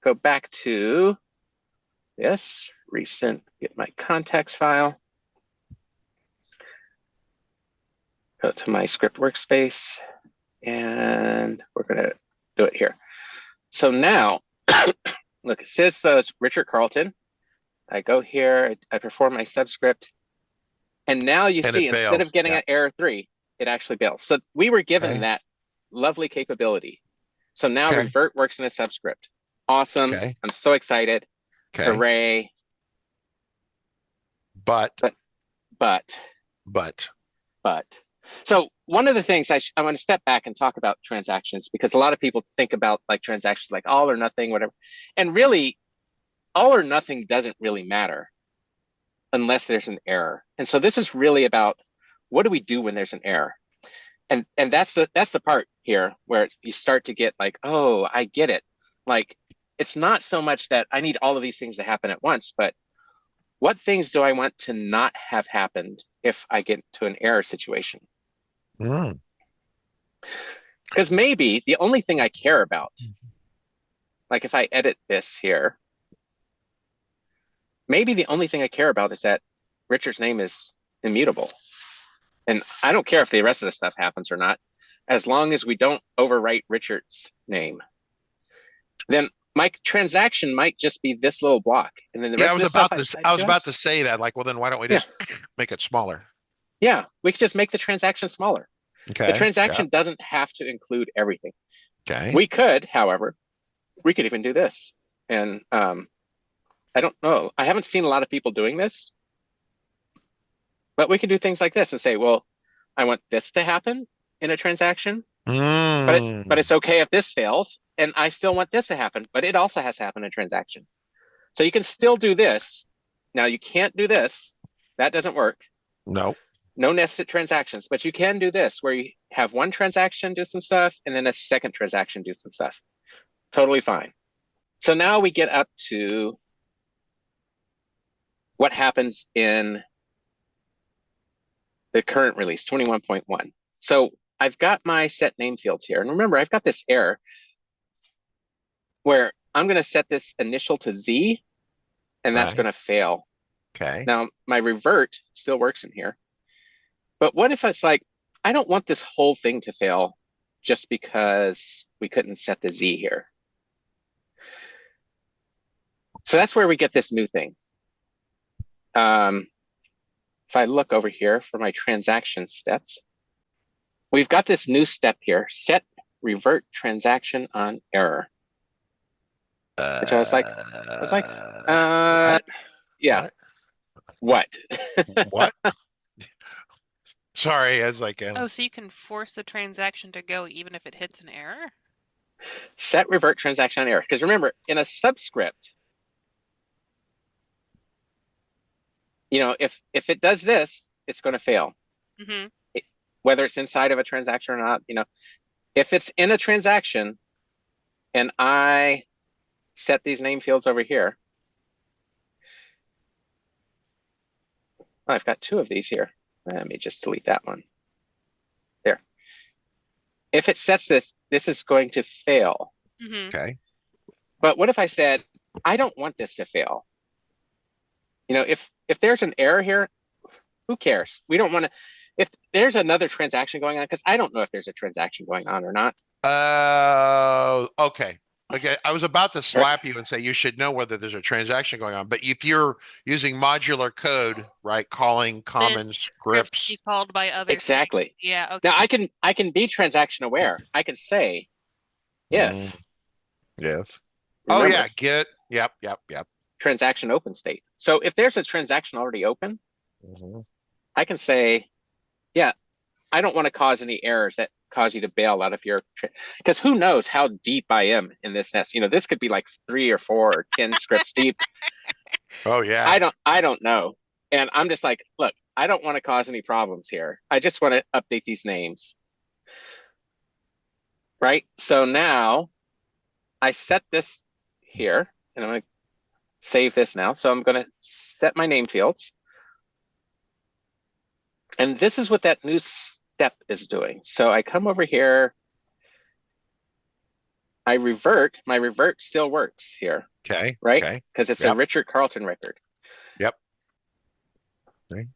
go back to this, recent, get my context file, go to my script workspace, and we're going to do it here. So now, look, it says it's Richard Carlton. I go here, I perform my subscript, and now you And see, it instead fails. of getting Yeah. an error 3, it actually bails. So we were given Okay. that lovely capability. So now Okay. revert works in a subscript. Awesome. Okay. I'm so excited. Okay. Hooray. But. But. So one of the things I want to step back and talk about transactions, because a lot of people think about like transactions like all or nothing, whatever. And really, all or nothing doesn't really matter unless there's an error. And so this is really about what do we do when there's an error? And that's the part here where you start to get like, oh, I get it. Like, it's not so much that I need all of these things to happen at once, but what things do I want to not have happened if I get to an error situation? Mm. Because maybe the only thing I care about, like if I edit this here, maybe the only thing I care about is that Richard's name is immutable. And I don't care if the rest of the stuff happens or not, as long as we don't overwrite Richard's name. Then my transaction might just be this little block. And then the rest of the stuff I was about to say that, like, well, then why don't we just make it smaller? Yeah, we could just make the transaction smaller. Okay. The transaction doesn't have to include everything. Okay. We could, however, we could even do this. And I don't know. I haven't seen a lot of people doing this. But we can do things like this and say, well, I want this to happen in a transaction, but it's okay if this fails, and I still want this to happen, but it also has to happen in a transaction. So you can still do this. Now you can't do this. That doesn't work. No. No nested transactions, but you can do this where you have one transaction do some stuff and then a second transaction do some stuff. Totally fine. So now we get up to what happens in the current release, 21.1. So I've got my set name fields here. And remember, I've got this error where I'm going to set this initial to Z, and that's going to fail. Okay. Now, my revert still works in here. But what if it's like, I don't want this whole thing to fail just because we couldn't set the Z here. So that's where we get this new thing. If I look over here for my transaction steps, we've got this new step here, set revert transaction on error. Which I was like, yeah. What? What? Sorry, I was like, Oh, so you can force the transaction to go even if it hits an error? Set revert transaction on error. Because remember, in a subscript, you know, if it does this, it's going to fail. Mm-hmm. Whether it's inside of a transaction or not, you know, if it's in a transaction and I set these name fields over here, I've got two of these here. Let me just delete that one. There. If it sets this, this is going to fail. Mm-hmm. okay. But what if I said, I don't want this to fail? You know, if there's an error here, who cares? We don't want to, if there's another transaction going on, because I don't know if there's a transaction going on or not. Okay. Okay. I was about to slap you and say you should know whether there's a transaction going on, but if you're using modular code, right, calling common This scripts. be called by other Exactly. things. Yeah. Okay. Now I can be transaction aware. I can say if. If. Remember, Oh yeah, get. Yep. transaction open state. So if there's a transaction already open, I can say, yeah, I don't want to cause any errors that cause you to bail out of your, because who knows how deep I am in this nest. You know, this could be like 3 or 4 or 10 scripts deep. Oh yeah. I don't know. And I'm just like, look, I don't want to cause any problems here. I just want to update these names. Right? So now I set this here and I'm going to save this now. So I'm going to set my name fields. And this is what that new step is doing. So I come over here. I revert. My revert still works here. Okay. Right? Okay. Because it's Yep. a Richard Carlton record. Yep. Okay.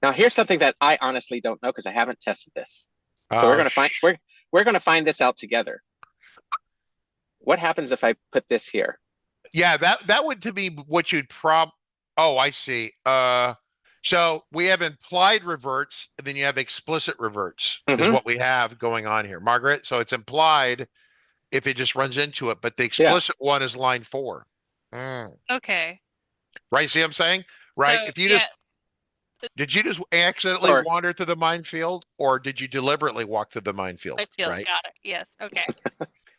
Now here's something that I honestly don't know because I haven't tested this. So we're going to find this out together. What happens if I put this here? Yeah, that would to be what you'd oh, I see. So we have implied reverts, and then you have explicit reverts is what we have going on here, Margaret. So it's implied if it just runs into it, but the explicit one is line 4. Okay. Right, see what I'm saying? Right. So, If you did you just accidentally wander through the minefield, or did you deliberately walk through the minefield? Right. Got it. Yes. Okay.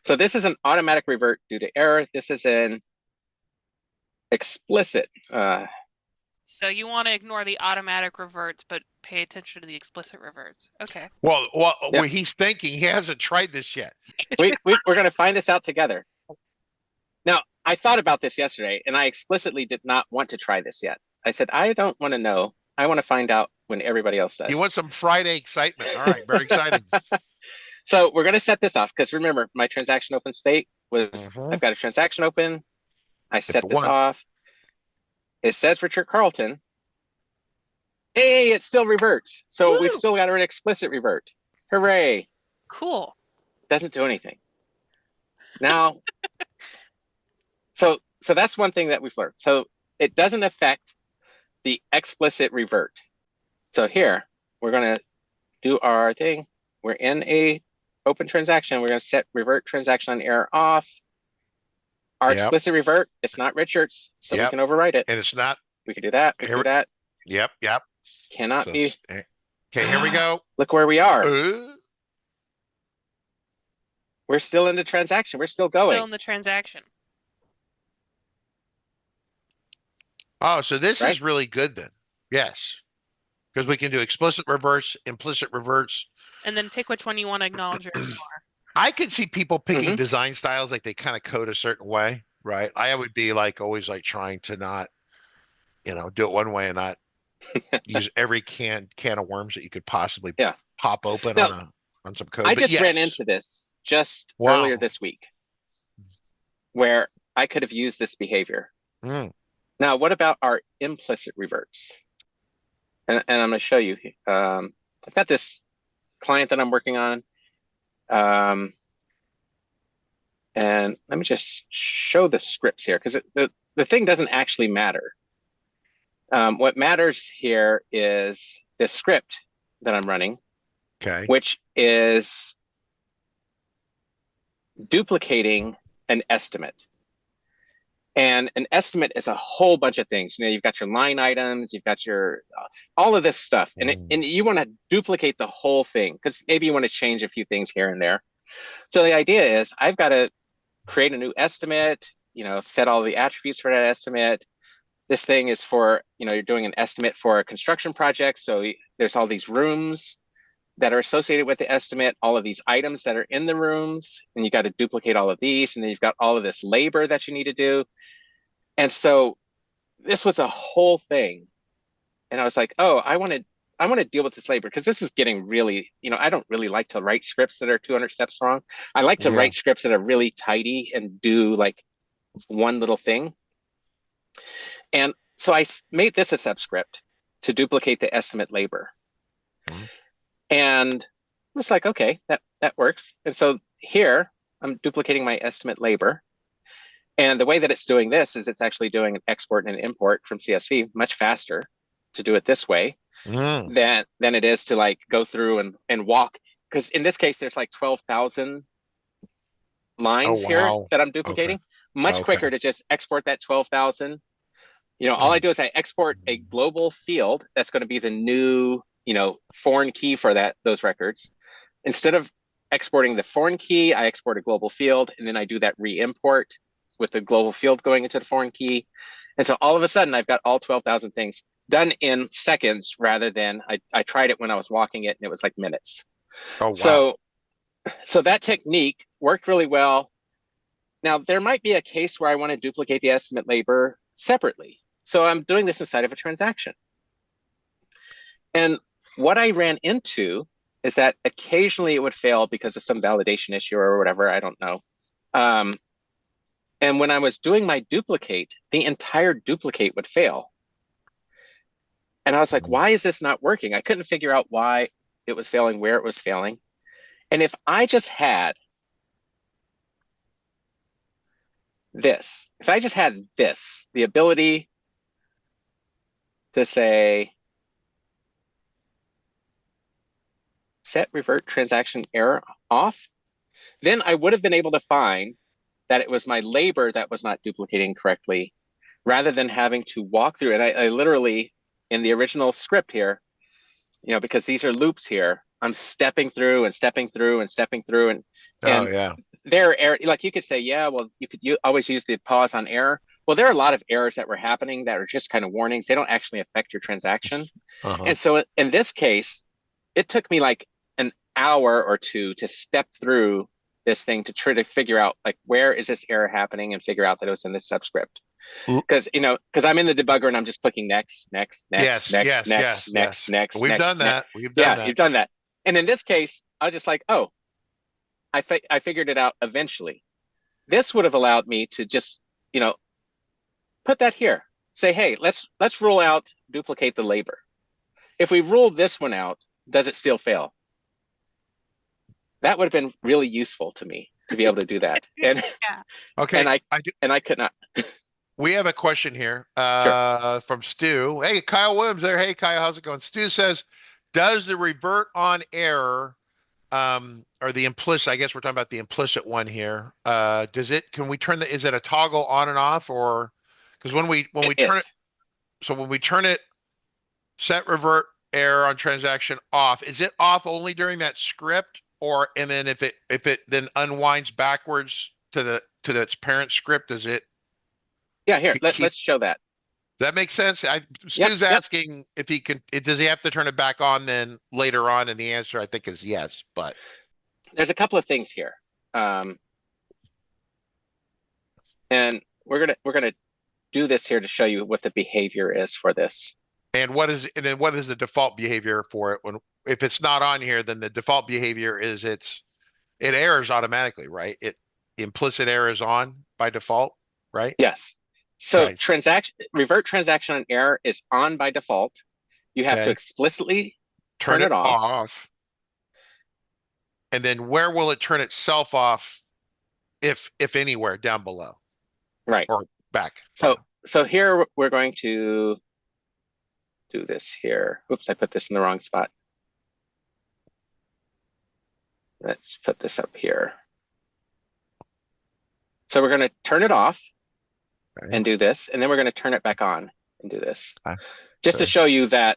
So this is an automatic revert due to error. This is an explicit. So you want to ignore the automatic reverts, but pay attention to the explicit reverts. Okay. Well, he's thinking he hasn't tried this yet. We're going to find this out together. Now, I thought about this yesterday, and I explicitly did not want to try this yet. I said, I don't want to know. I want to find out when everybody else does. You want some Friday excitement. All right, very exciting. So we're going to set this off because remember, my transaction open state was, I've got a transaction open. I set this off. It says Richard Carlton. Hey, it still reverts. So we've still got an explicit revert. Hooray. Cool. Doesn't do anything. Now, so that's one thing that we've learned. So it doesn't affect the explicit revert. So here, we're going to do our thing. We're in a open transaction. We're going to set revert transaction on error off. Our explicit revert, it's not Richard's, so we can overwrite it. And it's not. We can do that. We can do that. Yep. Cannot be. Okay, here we go. Look where we are. We're still in the transaction. We're still going. Still in the transaction. Oh, so this is really good then. Yes. Because we can do explicit reverts, implicit reverts. And then pick which one you want to acknowledge or ignore. I can see people picking design styles like they kind of code a certain way, right? I would be like always like trying to not, do it one way and not use every can of worms that you could possibly pop open on some code. I just ran into this just earlier this week where I could have used this behavior. Now, what about our implicit reverts? And I'm going to show you. I've got this client that I'm working on. And let me just show the scripts here because the thing doesn't actually matter. What matters here is this script that I'm running, which is duplicating an estimate. And an estimate is a whole bunch of things. You've got your line items, you've got your all of this stuff, and you want to duplicate the whole thing because maybe you want to change a few things here and there. So the idea is I've got to create a new estimate, set all the attributes for that estimate. This thing is for, you're doing an estimate for a construction project. So there's all these rooms that are associated with the estimate, all of these items that are in the rooms, and you got to duplicate all of these. And then you've got all of this labor that you need to do. And so this was a whole thing. And I was like, oh, I want to deal with this labor because this is getting really, I don't really like to write scripts that are 200 steps long. I like to write scripts that are really tidy and do like one little thing. And so I made this a subscript to duplicate the estimate labor. And it's like, okay, that works. And so here I'm duplicating my estimate labor. And the way that it's doing this is it's actually doing an export and an import from CSV much faster to do it this way than it is to like go through and walk. Because in this case, there's like 12,000 lines here that I'm duplicating. Much quicker to just export that 12,000. All I do is I export a global field that's going to be the new, foreign key for those records. Instead of exporting the foreign key, I export a global field, and then I do that re-import with the global field going into the foreign key. And so all of a sudden, I've got all 12,000 things done in seconds rather than I tried it when I was walking it, and it was like minutes. Oh, wow. So that technique worked really well. Now, there might be a case where I want to duplicate the estimate labor separately. So I'm doing this inside of a transaction. And what I ran into is that occasionally it would fail because of some validation issue or whatever, I don't know. And when I was doing my duplicate, the entire duplicate would fail. And I was like, why is this not working? I couldn't figure out why it was failing, where it was failing. And if I just had this, the ability to say, set revert transaction error off, then I would have been able to find that it was my labor that was not duplicating correctly, rather than having to walk through it. I literally, in the original script here, because these are loops here, I'm stepping through and stepping through and stepping through, and yeah. there are error, like you could say, yeah, well, you always use the pause on error. Well, there are a lot of errors that were happening that are just kind of warnings. They don't actually affect your transaction. And so in this case, it took me like an hour or two to step through this thing to try to figure out, like, where is this error happening, and figure out that it was in this subscript. Because I'm in the debugger and I'm just clicking next. Yes. We've done that. You've done that. And in this case, I was just like, oh, I figured it out eventually. This would have allowed me to just, put that here. Say, hey, let's rule out duplicate the labor. If we rule this one out, does it still fail? That would have been really useful to me to be able to do that. And okay, and I could not. We have a question here Sure. from Stu. Hey, Kyle Williams there. Hey, Kyle, how's it going? Stu says, does the revert on error, or the implicit, I guess we're talking about the implicit one here. Can we turn is it a toggle on and off, or, because when we turn it, so when we turn it, set revert error on transaction off, is it off only during that script, or, and then if it then unwinds backwards to its parent script, does it? Yeah, here, let's show that. That makes sense. Stu's asking if he can, does he have to turn it back on then later on? And the answer, I think, is yes, but there's a couple of things here. And we're gonna do this here to show you what the behavior is for this. And what is the default behavior for it? If it's not on here, then the default behavior is it errors automatically, right? The implicit error is on by default, right? Yes. So revert transaction on error is on by default. You have to explicitly turn it off. And then where will it turn itself off, if anywhere, down below? Right. Or back. So here we're going to do this here. Oops, I put this in the wrong spot. Let's put this up here. So we're going to turn it off and do this, and then we're going to turn it back on and do this. Just to show you that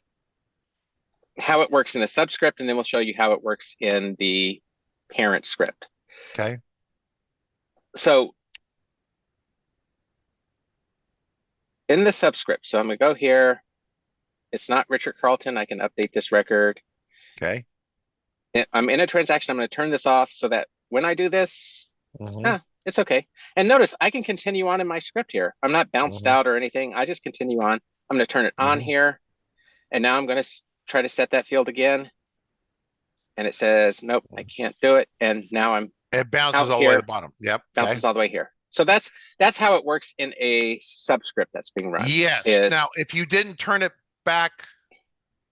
how it works in the subscript, and then we'll show you how it works in the parent script. Okay. So in the subscript, so I'm going to go here. It's not Richard Carlton. I can update this record. Okay. I'm in a transaction. I'm going to turn this off so that when I do this, it's okay. And notice I can continue on in my script here. I'm not bounced out or anything. I just continue on. I'm going to turn it on here. And now I'm going to try to set that field again. And it says, nope, I can't do it. And now it bounces all the way to the bottom. Yep. Bounces all the way here. So that's how it works in a subscript that's being run. Yes. Now, if you didn't turn it back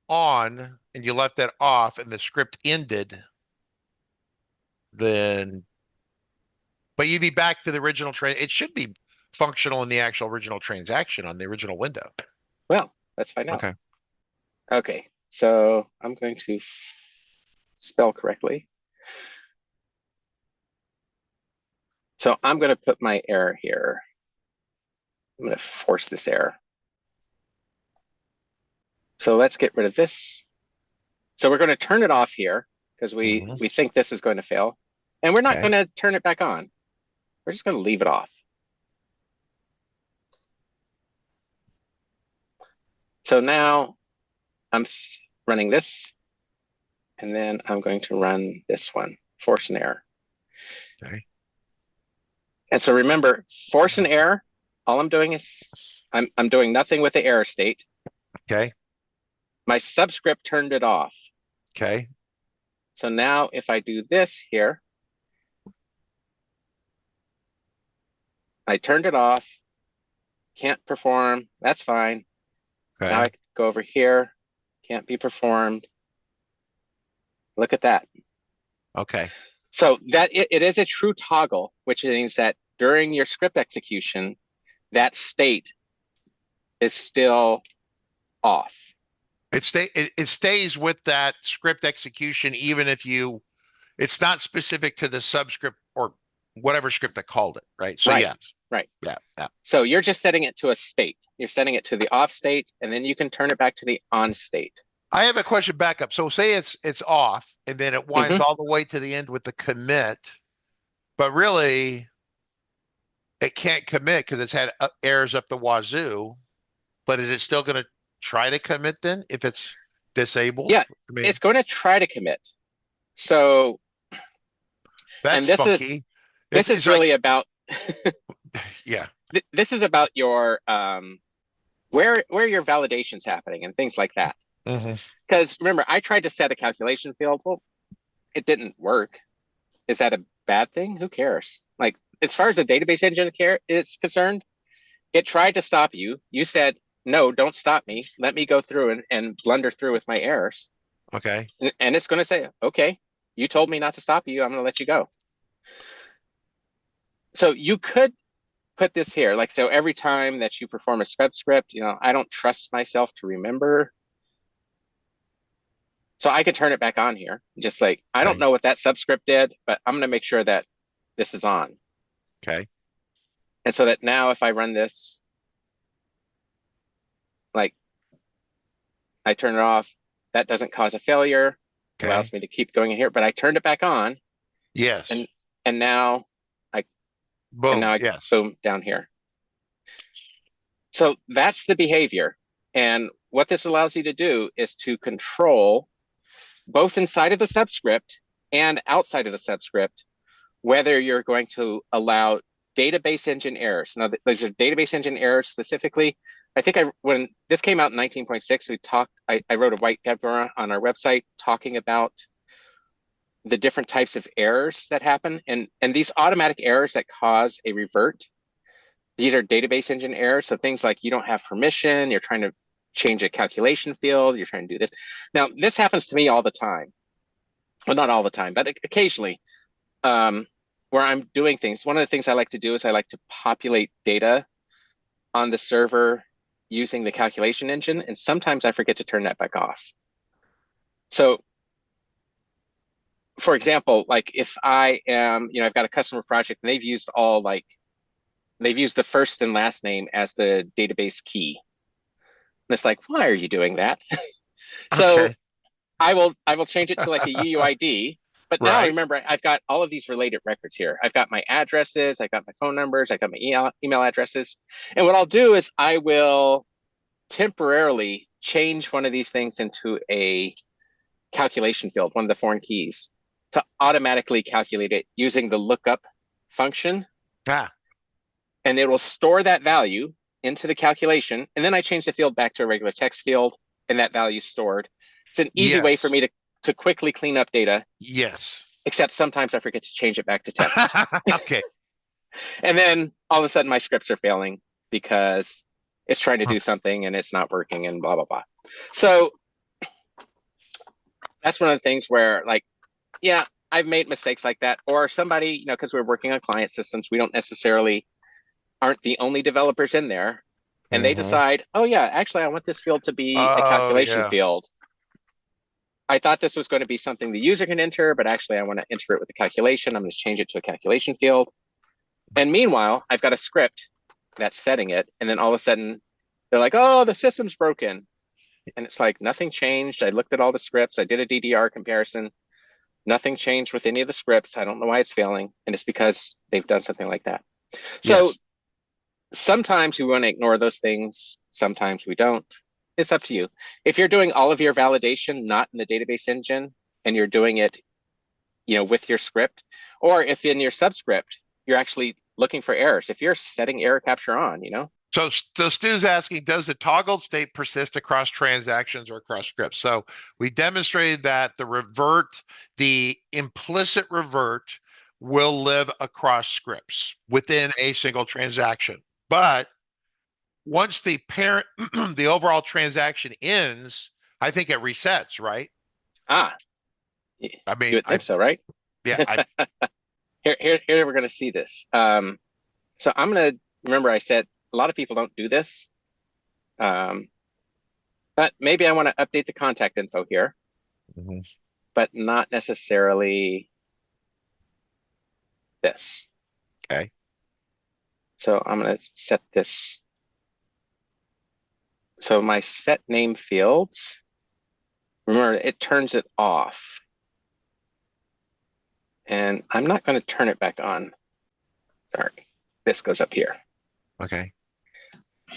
on and you left that off and the script ended, then, but you'd be back to the original it should be functional in the actual original transaction on the original window. Well, let's find out. Okay, so I'm going to spell correctly. So I'm going to put my error here. I'm going to force this error. So let's get rid of this. So we're going to turn it off here because we think this is going to fail. And we're not going to turn it back on. We're just going to leave it off. So now I'm running this, and then I'm going to run this one, force an error. Okay. And so remember, force an error. All I'm doing is I'm doing nothing with the error state. Okay. My subscript turned it off. Okay. So now if I do this here, I turned it off, can't perform, that's fine. Okay. Now I can go over here, can't be performed. Look at that. Okay. So that it is a true toggle, which means that during your script execution, that state is still off. It stays with that script execution, even if it's not specific to the subscript or whatever script that called it, right? So Right. yes. Right. Yeah. Yeah. So you're just setting it to a state. You're setting it to the off state, and then you can turn it back to the on state. I have a question back up. So say it's off and then it winds all the way to the end with the commit, but really it can't commit because it's had errors up the wazoo. But is it still going to try to commit then if it's disabled? Yeah, I mean, it's going to try to commit. So that's and this funky. This is really like, about yeah. This is about your where your validation's happening and things like that. Because remember, I tried to set a calculation field. Well, it didn't work. Is that a bad thing? Who cares? Like, as far as the database engine is concerned, it tried to stop you. You said, no, don't stop me. Let me go through and blunder through with my errors. Okay. And it's going to say, okay, you told me not to stop you. I'm going to let you go. So you could put this here. Like, so every time that you perform a script, I don't trust myself to remember. So I could turn it back on here. Just like, I don't know what that subscript did, but I'm going to make sure that this is on. Okay. And so that now if I run this, like I turn it off, that doesn't cause a failure. Okay. Allows me to keep going in here, but I turned it back on. Yes. And now boom. Boom down here. So that's the behavior. And what this allows you to do is to control both inside of the subscript and outside of the subscript, whether you're going to allow database engine errors. Now, these are database engine errors specifically. I think when this came out in 19.6, I wrote a white paper on our website talking about the different types of errors that happen. And these automatic errors that cause a revert, these are database engine errors. So things like you don't have permission, you're trying to change a calculation field, you're trying to do this. Now, this happens to me all the time. Well, not all the time, but occasionally where I'm doing things. One of the things I like to do is I like to populate data on the server using the calculation engine. And sometimes I forget to turn that back off. So for example, like if I am, I've got a customer project and they've used the first and last name as the database key. And it's like, why are you doing that? So okay. I will change it to like a UUID, but now remember, I've got all of these related records here. I've got my addresses, I've got my phone numbers, I've got my email addresses. And what I'll do is I will temporarily change one of these things into a calculation field, one of the foreign keys, to automatically calculate it using the lookup function. And it will store that value into the calculation. And then I change the field back to a regular text field and that value is stored. It's an easy way for me to quickly clean up data. Yes. Except sometimes I forget to change it back to text. Okay. And then all of a sudden my scripts are failing because it's trying to do something and it's not working and blah, blah, blah. So that's one of the things where like, yeah, I've made mistakes like that. Or somebody, because we're working on client systems, we don't necessarily aren't the only developers in there. And they decide, oh yeah, actually I want this field to be a calculation field. I thought this was going to be something the user can enter, but actually I want to enter it with a calculation. I'm going to change it to a calculation field. And meanwhile, I've got a script that's setting it. And then all of a sudden they're like, oh, the system's broken. And it's like, nothing changed. I looked at all the scripts. I did a DDR comparison. Nothing changed with any of the scripts. I don't know why it's failing. And it's because they've done something like that. So sometimes we want to ignore those things. Sometimes we don't. It's up to you. If you're doing all of your validation not in the database engine and you're doing it, with your script, or if in your subscript, you're actually looking for errors. If you're setting error capture on, So Stu's asking, does the toggled state persist across transactions or across scripts? So we demonstrated that the implicit revert will live across scripts within a single transaction. But once the parent, the overall transaction ends, I think it resets, right? I mean, you would think so, right? Yeah. Here we're going to see this. So I'm going to remember I said a lot of people don't do this, but maybe I want to update the contact info here, but not necessarily this. Okay. So I'm going to set this. So my set name fields, remember, it turns it off. And I'm not going to turn it back on. Sorry, this goes up here. Okay.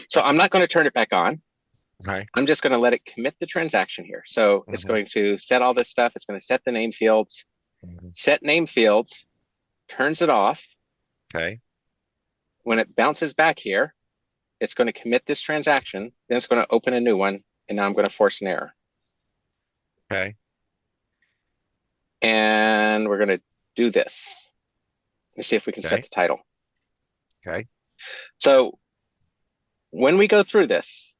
So I'm not going to turn it back on. Okay. I'm just going to let it commit the transaction here. So it's going to set all this stuff. It's going to set the name fields, set name fields, turns it off. Okay. When it bounces back here, it's going to commit this transaction. Then it's going to open a new one. And now I'm going to force an error. Okay. And we're going to do this. Let's see if we can set the title. Okay. So when we go through this,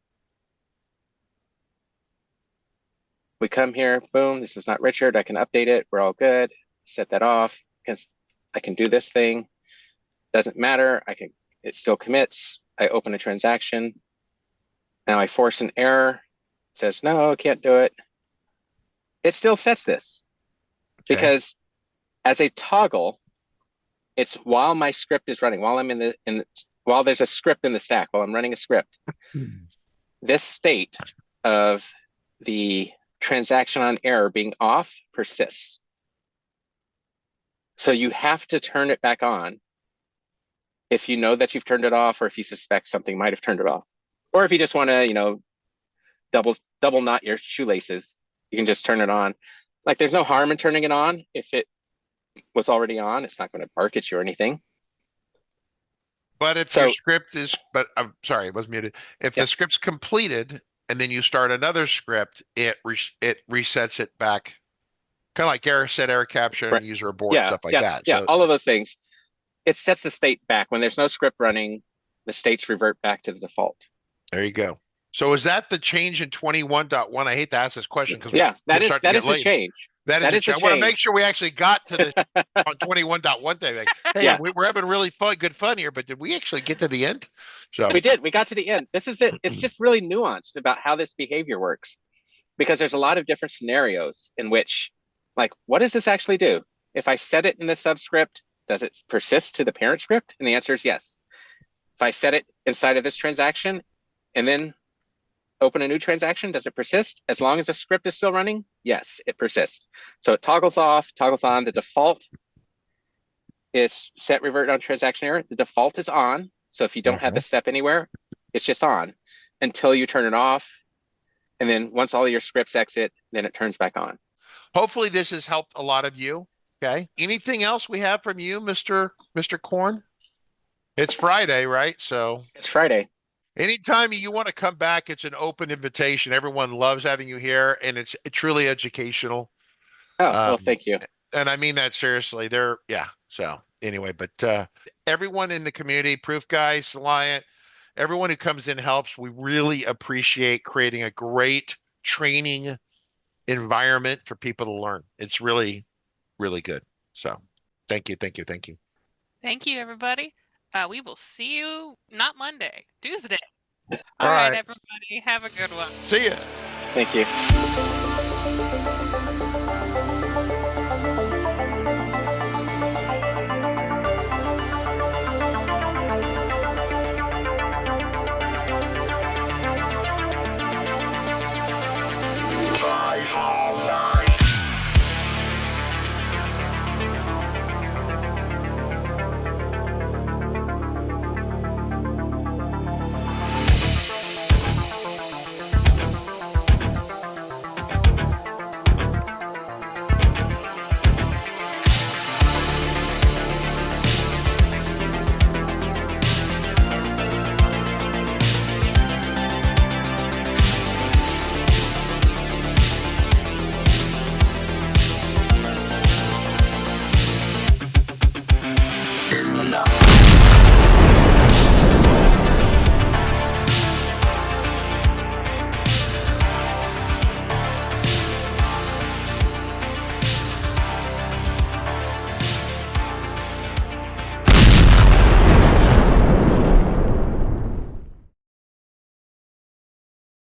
we come here, boom, this is not Richard. I can update it. We're all good. Set that off because I can do this thing. Doesn't matter. It still commits. I open a transaction. Now I force an error. It says, no, can't do it. It still sets this because as a toggle, it's while my script is running, while I'm while there's a script in the stack, while I'm running a script, this state of the transaction on error being off persists. So you have to turn it back on if you know that you've turned it off, or if you suspect something might have turned it off, or if you just want to, double knot your shoelaces, you can just turn it on. Like there's no harm in turning it on. If it was already on, it's not going to bark at you or anything. But if your script is, but I'm sorry, it was muted. If the script's completed and then you start another script, it resets it back. Kind of like error set, error capture, and user abort, stuff like that. Yeah, all of those things. It sets the state back. When there's no script running, the states revert back to the default. There you go. So is that the change in 21.1? I hate to ask this question because that is the change. That is a change. I want to make sure we actually got to the on 21.1 thing. Like, hey, we're having really good fun here, but did we actually get to the end? So we did. We got to the end. This is it. It's just really nuanced about how this behavior works, because there's a lot of different scenarios in which, like, what does this actually do? If I set it in the subscript, does it persist to the parent script? And the answer is yes. If I set it inside of this transaction and then open a new transaction, does it persist? As long as the script is still running, yes, it persists. So it toggles off, toggles on. The default is set revert on transaction error. The default is on. So if you don't have the step anywhere, it's just on until you turn it off. And then once all of your scripts exit, then it turns back on. Hopefully this has helped a lot of you. Okay. Anything else we have from you, Mr. Korn? It's Friday, right? So it's Friday. Anytime you want to come back, it's an open invitation. Everyone loves having you here, and it's truly educational. Oh, well, thank you. And I mean that seriously. So anyway, but everyone in the community, Proof+Geist, Alliant, everyone who comes in helps. We really appreciate creating a great training environment for people to learn. It's really, really good. So thank you. Thank you, everybody. We will see you not Monday, Tuesday. All right, everybody. Have a good one. See ya. Thank you.